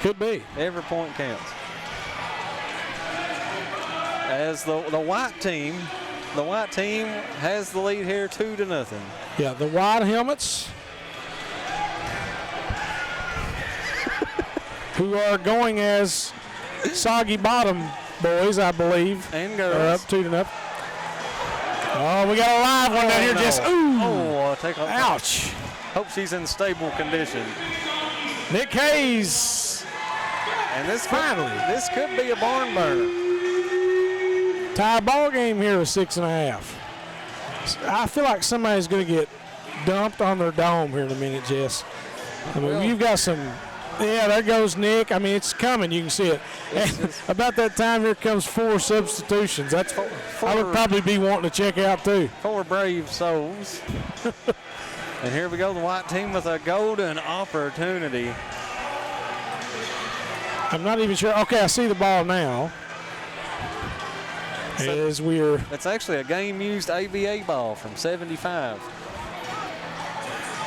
Could be. Every point counts. As the white team has the lead here 2-0. Yeah, the white helmets who are going as Soggy Bottom boys, I believe. And girls. Are up 2-0. Oh, we got a live one down here, no. Jess. Ooh. Oh, take off. Ouch. Hope she's in stable condition. Nick Hayes. And this could be a barn burner. Tie ball game here with 6.5. I feel like somebody's going to get dumped on their dome here in a minute, Jess. I mean, you've got some. Yeah, there goes Nick. I mean, it's coming. You can see it. About that time, here comes 4 substitutions. That's I would probably be wanting to check out too. 4 brave souls. And here we go, the white team with a golden opportunity. I'm not even sure. Okay, I see the ball now. As we're. It's actually a game-used AVA ball from '75.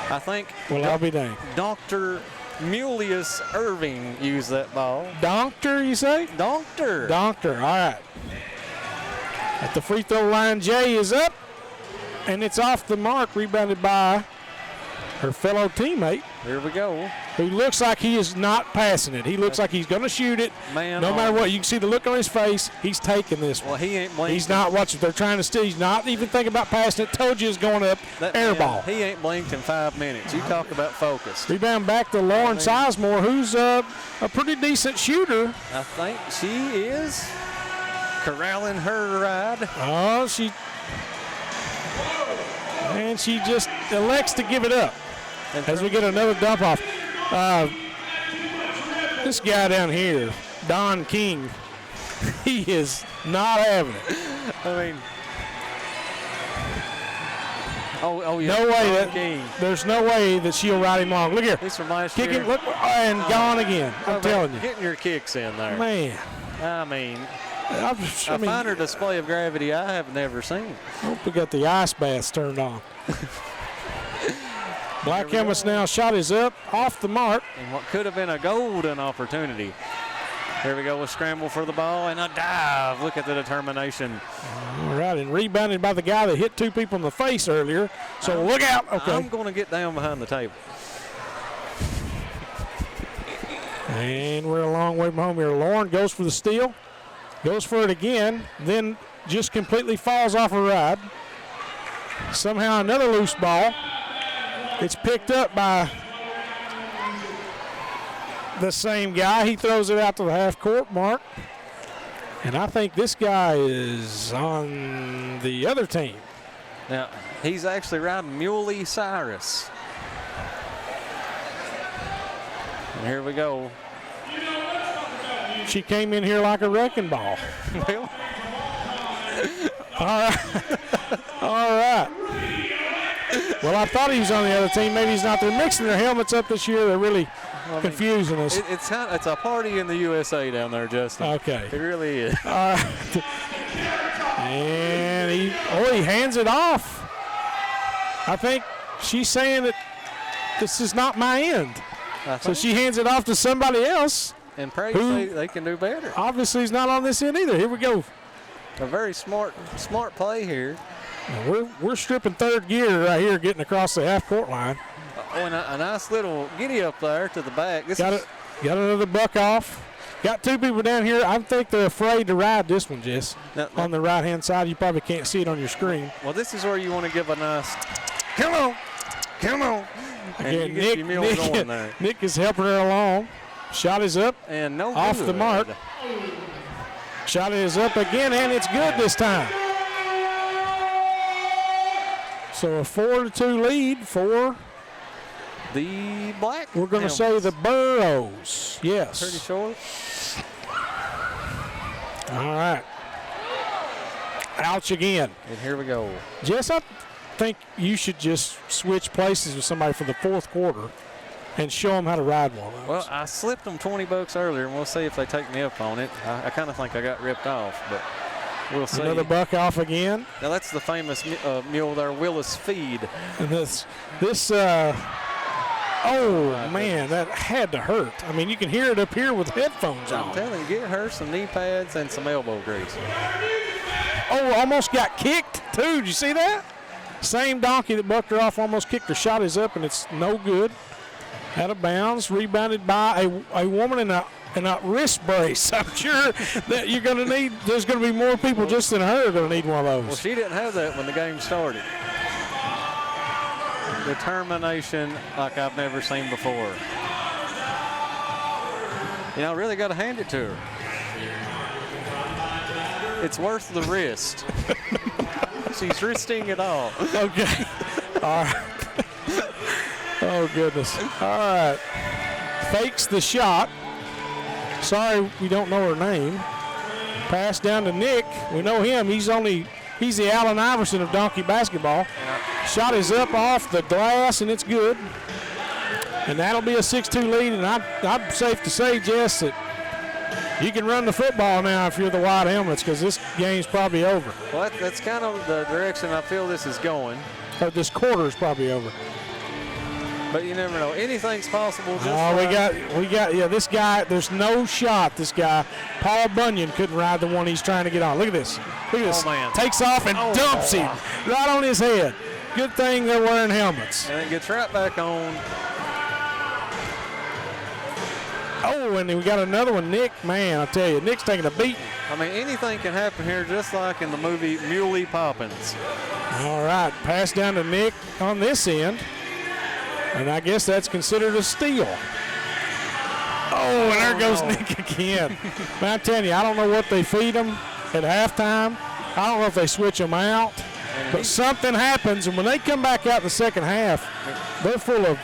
I think. Well, I'll be dang. Dr. Mulius Irving used that ball. Doctor, you say? Doctor. Doctor, all right. At the free throw line, Jay is up, and it's off the mark, rebounded by her fellow teammate. Here we go. Who looks like he is not passing it. He looks like he's going to shoot it. Man, no matter what. You can see the look on his face. He's taking this one. Well, he ain't blinking. He's not watching. They're trying to steal. He's not even thinking about passing it. Told you it's going up. Air ball. He ain't blinked in 5 minutes. You talk about focus. Rebound back to Lauren Sizemore, who's a pretty decent shooter. I think she is corralling her ride. Oh, and she just elects to give it up as we get another dump off. This guy down here, Don King, he is not having it. I mean, oh yeah. No way King. There's no way that she'll ride him long. Look here. He's from last Kick year. Him, look, and gone again. I'm telling you. Getting your kicks in there. Man. I mean, a finer display of gravity I have never seen. Hope we got the ice baths turned on. Black helmets now. Shot is up, off the mark. And what could have been a golden opportunity. Here we go with scramble for the ball and a dive. Look at the determination. All right, and rebounded by the guy that hit 2 people in the face earlier. So look out. Okay. I'm going to get down behind the table. And we're a long way from home here. Lauren goes for the steal. Goes for it again. Then just completely falls off a ride. Somehow another loose ball. It's picked up by the same guy. He throws it out to the half-court mark. And I think this guy is on the other team. Now, he's actually riding Muley Cyrus. And here we go. She came in here like a wrecking ball. Well. All right. All right. Well, I thought he was on the other team. Maybe he's not. They're mixing their helmets up this year. They're really confusing us. It's a party in the USA down there, Justin. Okay. It really is. And he hands it off. I think she's saying that this is not my end. So she hands it off to somebody else. And pray they can do better. Obviously, he's not on this end either. Here we go. A very smart play here. We're stripping third gear right here, getting across the half-court line. Oh, and a nice little giddy up there to the back. Got another buck off. Got 2 people down here. I think they're afraid to ride this one, Jess. On the right-hand side, you probably can't see it on your screen. Well, this is where you want to give a nice, come on. Again, Nick, Nick is helping her along. Shot is up. And no off good. the mark. Shot is up again, and it's good this time. So a 4-2 lead for the black. We're going to say the Burrows. Yes. Pretty sure. All right. Ouch again. And here we go. Jess, I think you should just switch places with somebody for the fourth quarter and show them how to ride one of those. Well, I slipped them $20 earlier, and we'll see if they take me up on it. I kind of think I got ripped off, but we'll see. Another buck off again. Now, that's the famous mule there, Willis Feed. And man, that had to hurt. I mean, you can hear it up here with headphones on. I'm telling you, get her some knee pads and some elbow grease. Oh, almost got kicked, too. Did you see that? Same donkey that bucked her off almost kicked her. Shot is up, and it's no good. Out of bounds, rebounded by a woman in a wrist brace. I'm sure that you're going to need, there's going to be more people just than her going to need one of those. Well, she didn't have that when the game started. Determination like I've never seen before. You know, I really got to hand it to her. It's worth the wrist. She's wristing it all. Okay. All right. Oh, goodness. All right. Fakes the shot. Sorry, we don't know her name. Pass down to Nick. We know him. He's the Allen Iverson of donkey basketball. Shot is up off the glass, and it's good. And that'll be a 6-2 lead. And I'm safe to say, Jess, that you can run the football now if you're the White Helmets, because this game's probably over. Well, that's kind of the direction I feel this is going. Or this quarter is probably over. But you never know. Anything's possible. Just we got, this guy, there's no shot, this guy. Paul Bunyan couldn't ride the one he's trying to get on. Look at this. Look at this. Oh, man. Takes off and dumps him right on his head. Good thing they're wearing helmets. And it gets right back on. Oh, and we got another one. Nick, man, I tell you, Nick's taking a beating. I mean, anything can happen here, just like in the movie Muley Poppins. All right, pass down to Nick on this end. And I guess that's considered a steal. Oh, and there goes Nick again. Man, I'm telling you, I don't know what they feed them at halftime. I don't know if they switch them out. But something happens, and when they come back out in the second half, they're full of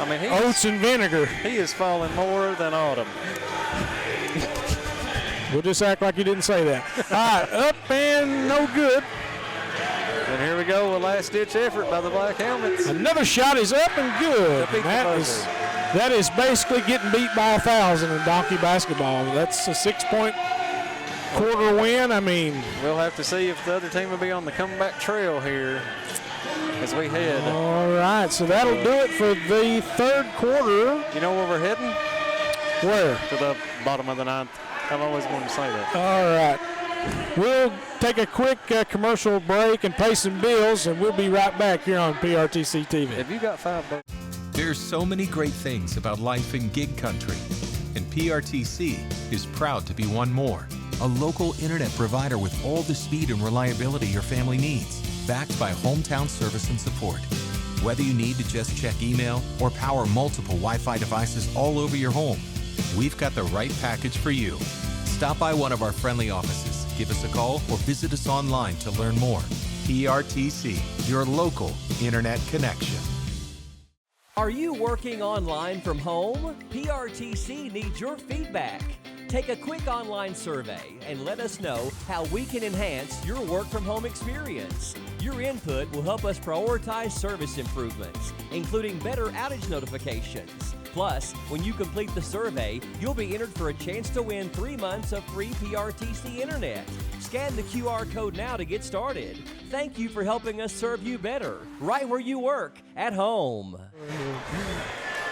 oats and vinegar. He is falling more than autumn. We'll just act like you didn't say that. All right, up and no good. And here we go, a last-ditch effort by the Black Helmets. Another shot is up and good. And that is basically getting beat by 1,000 in donkey basketball. That's a 6-point quarter win. I mean, we'll have to see if the other team will be on the comeback trail here as we head. All right, so that'll do it for the third quarter. You know where we're heading? Where? To the bottom of the ninth. I've always wanted to say that. All right. We'll take a quick commercial break and pay some bills, and we'll be right back here on PRTC TV. Have you got $5? There's so many great things about life in gig country, and PRTC is proud to be one more. A local internet provider with all the speed and reliability your family needs, backed by hometown service and support. Whether you need to just check email or power multiple Wi-Fi devices all over your home, we've got the right package for you. Stop by one of our friendly offices, give us a call, or visit us online to learn more. PRTC, your local internet connection. Are you working online from home? PRTC needs your feedback. Take a quick online survey and let us know how we can enhance your work from home experience. Your input will help us prioritize service improvements, including better outage notifications. Plus, when you complete the survey, you'll be entered for a chance to win 3 months of free PRTC Internet. Scan the QR code now to get started. Thank you for helping us serve you better, right where you work, at home.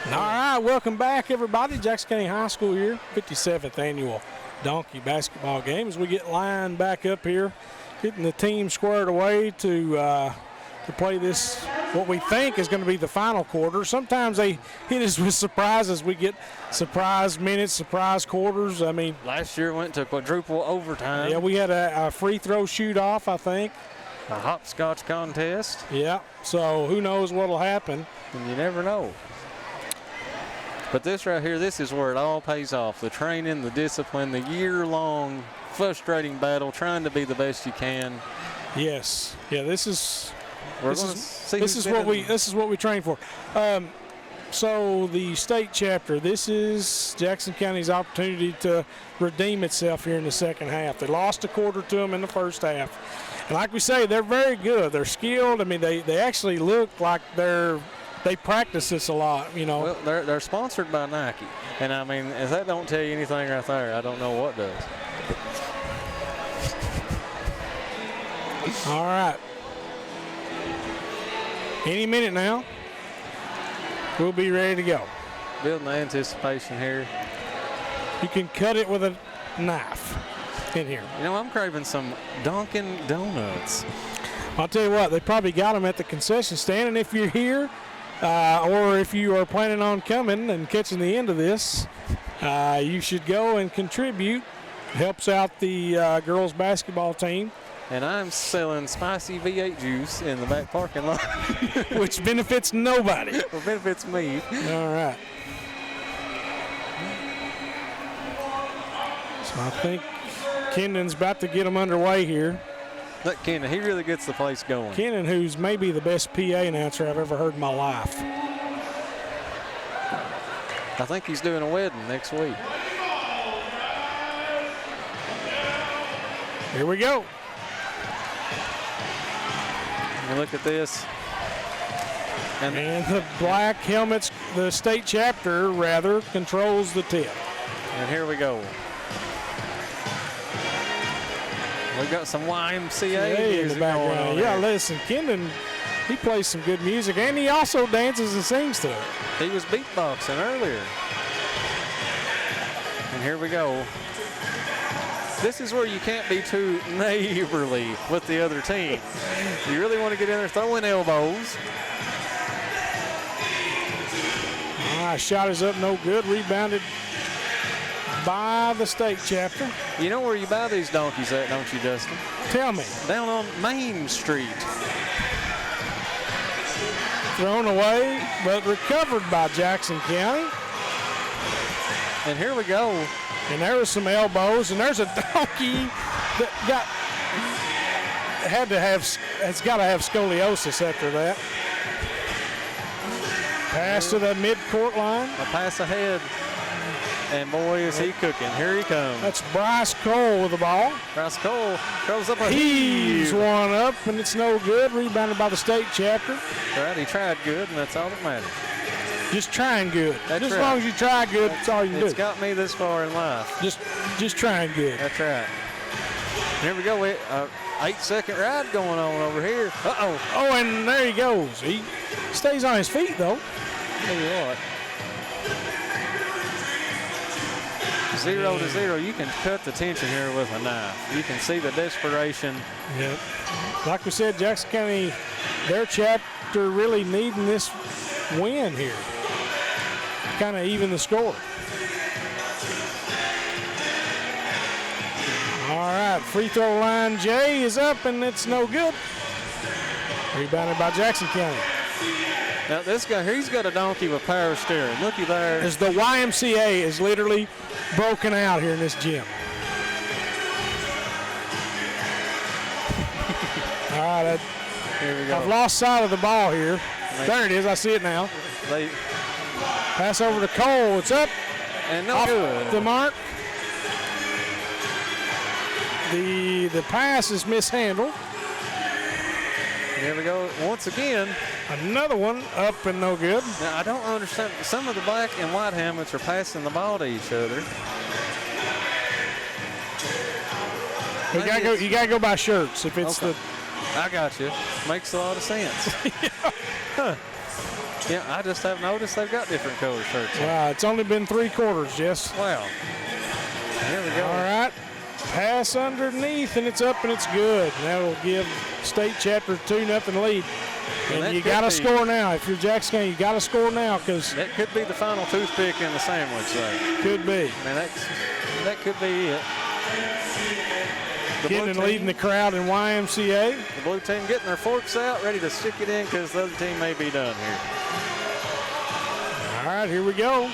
All right, welcome back, everybody. Jackson County High School here, 57th annual donkey basketball game. As we get lined back up here, getting the team squared away to play this, what we think is going to be the final quarter. Sometimes they hit us with surprises. We get surprise minutes, surprise quarters. I mean, last year went to quadruple overtime. Yeah, we had a free throw shoot-off, I think. A hopscotch contest. Yeah, so who knows what will happen. And you never know. But this right here, this is where it all pays off. The training, the discipline, the year-long frustrating battle, trying to be the best you can. Yes. Yeah, this is what we train for. So the state chapter, this is Jackson County's opportunity to redeem itself here in the second half. They lost a quarter to them in the first half. And like we say, they're very good. They're skilled. I mean, they actually look like they practice this a lot, you know. Well, they're sponsored by Nike. And, I mean, if that don't tell you anything right there, I don't know what does. All right. Any minute now, we'll be ready to go. Building the anticipation here. You can cut it with a knife in here. You know, I'm craving some Dunkin' Donuts. I'll tell you what, they probably got them at the concession stand, and if you're here or if you are planning on coming and catching the end of this, you should go and contribute. Helps out the girls basketball team. And I'm selling spicy V8 juice in the back parking lot. Which benefits nobody. Well, benefits me. All right. So I think Kendon's about to get them underway here. Look, Kendon, he really gets the place going. Kendon, who's maybe the best PA announcer I've ever heard in my life. I think he's doing a wedding next week. Here we go. And look at this. And the black helmets, the state chapter, rather, controls the tip. And here we go. We've got some YMCA in the background. Yeah, listen, Kendon, he plays some good music, and he also dances and sings to it. He was beatboxing earlier. And here we go. This is where you can't be too neighborly with the other team. You really want to get in there throwing elbows. Shot is up, no good. Rebounded by the state chapter. You know where you buy these donkeys at, don't you, Dustin? Tell me. Down on Main Street. Thrown away, but recovered by Jackson County. And here we go. And there was some elbows, and there's a donkey that has got to have scoliosis after that. Pass to the mid-court line. A pass ahead. And boy, is he cooking. Here he comes. That's Bryce Cole with the ball. Bryce Cole throws up a heaves one up, and it's no good. Rebounded by the state chapter. All right, he tried good, and that's all that matters. Just trying good. That's just right. As long as you try good, that's all you can do. It's got me this far in life. Just trying good. That's right. Here we go. 8-second ride going on over here. Uh-oh. Oh, and there he goes. He stays on his feet, though. Tell you what. 0-0. You can cut the tension here with a knife. You can see the desperation. Yep. Like we said, Jackson County, their chapter really needing this win here. Kind of even the score. All right, free throw line J is up, and it's no good. Rebounded by Jackson County. Now this guy here, he's got a donkey with power steering. Looky there. As the YMCA is literally broken out here in this gym. All right, here we go. I've lost sight of the ball here. There it is, I see it now. Pass over to Cole, it's up. And no off good. The mark. The pass is mishandled. Here we go once again. Another one up and no good. Now I don't understand. Some of the black and white helmets are passing the ball to each other. You gotta go by shirts if it's okay. I got you. Makes a lot of sense. Yeah. Huh. Yeah, I just have noticed they've got different color shirts. Wow, it's only been 3 quarters, Jess. Wow. Here we go. All right. Pass underneath, and it's up, and it's good. And that will give state chapter 2-0 lead. And you got to score now. If you're Jackson County, you got to score now because that could be the final toothpick in the sandwich. Though. Could be. Man, that could be it. Kendon leading the crowd in YMCA. The blue team getting their forks out, ready to stick it in because the other team may be done here. All right, here we go.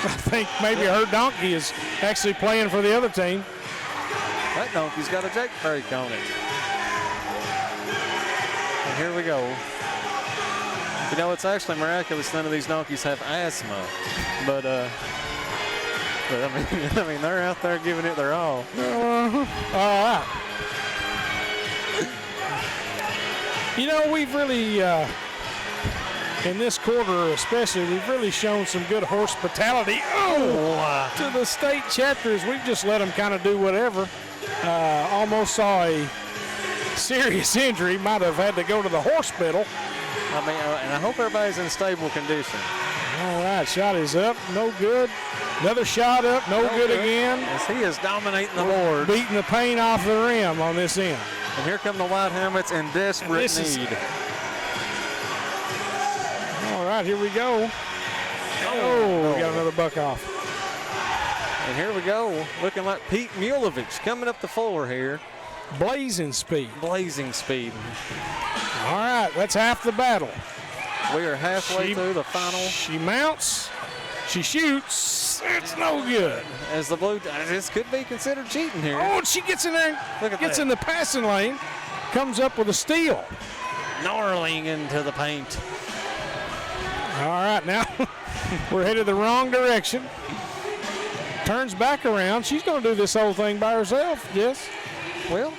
I think maybe her donkey is actually playing for the other team. That donkey's got a Jake brake on it. And here we go. You know, it's actually miraculous none of these donkeys have asthma, but I mean, they're out there giving it their all. All right. You know, we've really, in this quarter especially, we've really shown some good hospitality to the state chapters. We've just let them kind of do whatever. Almost saw a serious injury, might have had to go to the hospital. I mean, and I hope everybody's in stable condition. All right, shot is up, no good. Another shot up, no good again. As he is dominating the board. Beating the paint off the rim on this end. And here come the White Helmets in desperate need. All right, here we go. Oh, we got another buck off. And here we go, looking like Pete Mulovich coming up the floor here. Blazing speed. Blazing speed. All right, that's half the battle. We are halfway through the final. She mounts. She shoots. It's no good. As the blue, this could be considered cheating here. Oh, she gets in there. Look at gets that. in the passing lane. Comes up with a steal. Gnarling into the paint. All right, now we're headed the wrong direction. Turns back around. She's going to do this whole thing by herself, yes. Well,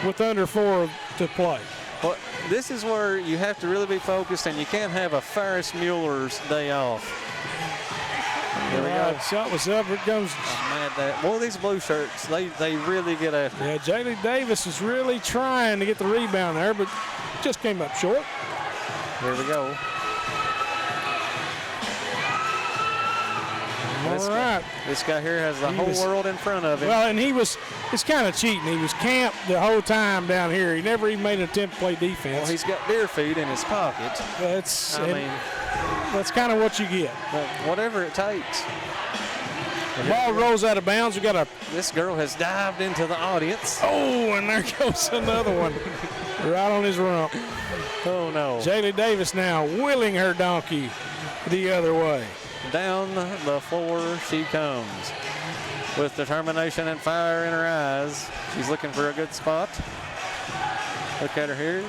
with under 4 to play. Well, this is where you have to really be focused, and you can't have a Ferris Mueller's day off. Here we go. Shot was up. Here comes. I'm mad that. Boy, these blue shirts, they really get after. Yeah, Jaylee Davis is really trying to get the rebound there, but just came up short. Here we go. All right. This guy here has the whole world in front of him. Well, and it's kind of cheating. He was camped the whole time down here. He never even made an attempt to play defense. Well, he's got deer feed in his pocket. That's kind of what you get. Whatever it takes. The ball rolls out of bounds. We got This girl has dived into the audience. Oh, and there goes another one. Right on his rump. Oh, no. Jaylee Davis now willing her donkey the other way. Down the floor she comes with determination and fire in her eyes. She's looking for a good spot. Look at her here.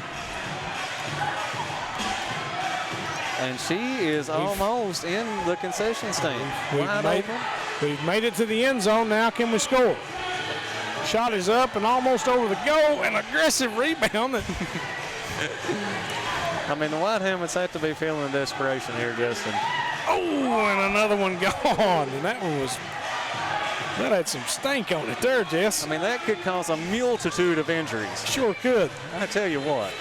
And she is almost in the concession stand. We've made it to the end zone. Now can we score? Shot is up and almost over the goal. An aggressive rebound. I mean, the White Helmets have to be feeling desperation here, Justin. Oh, and another one gone. And that had some stank on it there, Jess. I mean, that could cause a multitude of injuries. Sure could. I tell you what.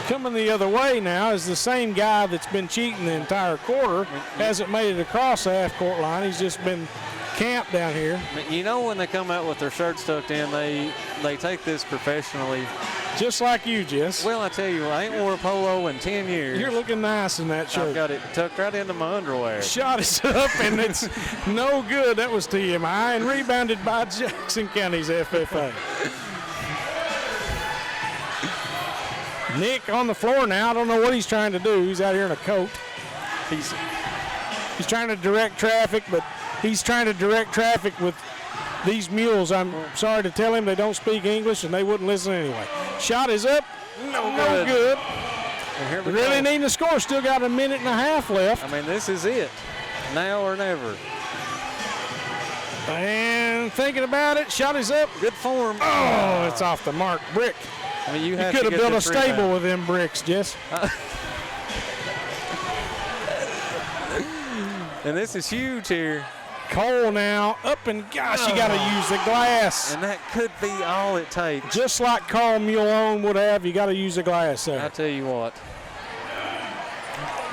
Coming the other way now is the same guy that's been cheating the entire quarter. Hasn't made it across the half-court line. He's just been camped down here. You know, when they come out with their shirts tucked in, they take this professionally. Just like you, Jess. Well, I tell you, I ain't wore a polo in 10 years. You're looking nice in that shirt. I've got it tucked right into my underwear. Shot is up, and it's no good. That was TMI, and rebounded by Jackson County's FFA. Nick on the floor now. I don't know what he's trying to do. He's out here in a coat. He's trying to direct traffic, but he's trying to direct traffic with these mules. I'm sorry to tell him they don't speak English, and they wouldn't listen anyway. Shot is up. No good. And here we really go. needing to score. Still got a minute and a half left. I mean, this is it. Now or never. And thinking about it, shot is up. Good form. Oh, it's off the mark. Brick. I mean, you could have built a stable with them bricks, Jess. And this is huge here. Cole now up, and gosh, you got to use the glass. And that could be all it takes. Just like Carl Mulone would have, you got to use the glass there. I tell you what.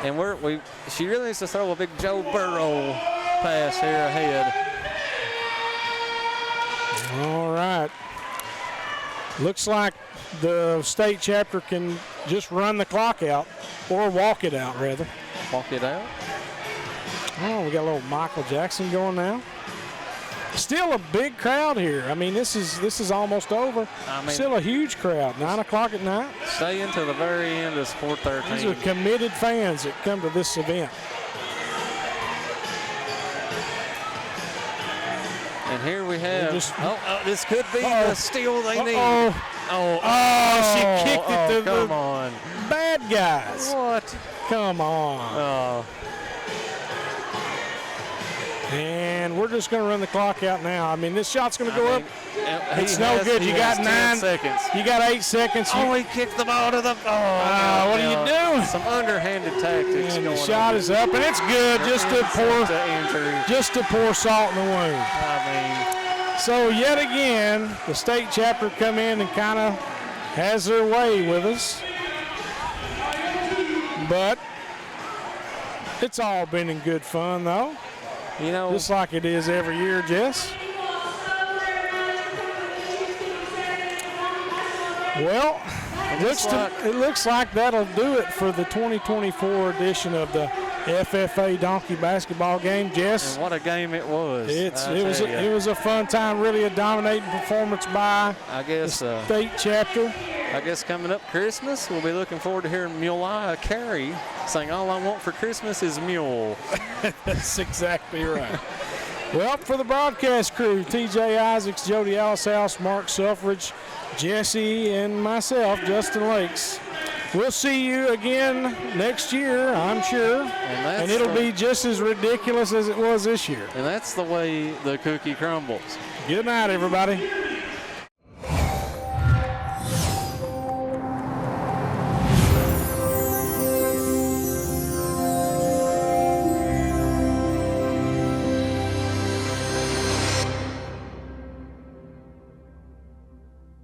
And she really needs to throw a big Joe Burrow pass here ahead. All right. Looks like the state chapter can just run the clock out, or walk it out, rather. Walk it out? Oh, we got a little Michael Jackson going now. Still a big crowd here. I mean, this is almost over. Still a huge crowd. 9 o'clock at night. Stay into the very end of Sport 13. These are committed fans that come to this event. And here we have. This could be the steal they need. She kicked it to come the on. bad guys. What? Come on. Oh, And we're just going to run the clock out now. I mean, this shot's going to go up. It's he no has- good. he You has got 10 9 seconds. You got 8 seconds. He kicked the ball to the. what are you doing? Some underhanded tactics. And the going shot on. is up, and it's good. Just to pour salt in the wound. I So yet again, the state chapter come in and kind of has their way with us. But it's all been in good fun, though. mean, Just like it is every year, Jess. Well, it looks like that'll do it for the 2024 edition of the FFA Donkey basketball game, Jess. And what a game it was. It was a fun time, really a dominating performance by the state chapter. I guess coming up Christmas, we'll be looking forward to hearing Muliah Carey saying, "All I want for Christmas is mule." That's exactly right. Well, for the broadcast crew, TJ Isaacs, Jody Allishouse, Mark Suffridge, Jesse, and myself, Justin Lakes. We'll see you again next year, I'm sure, and it'll be just as ridiculous as it was this year. And that's the way the cookie crumbles. Good night, everybody.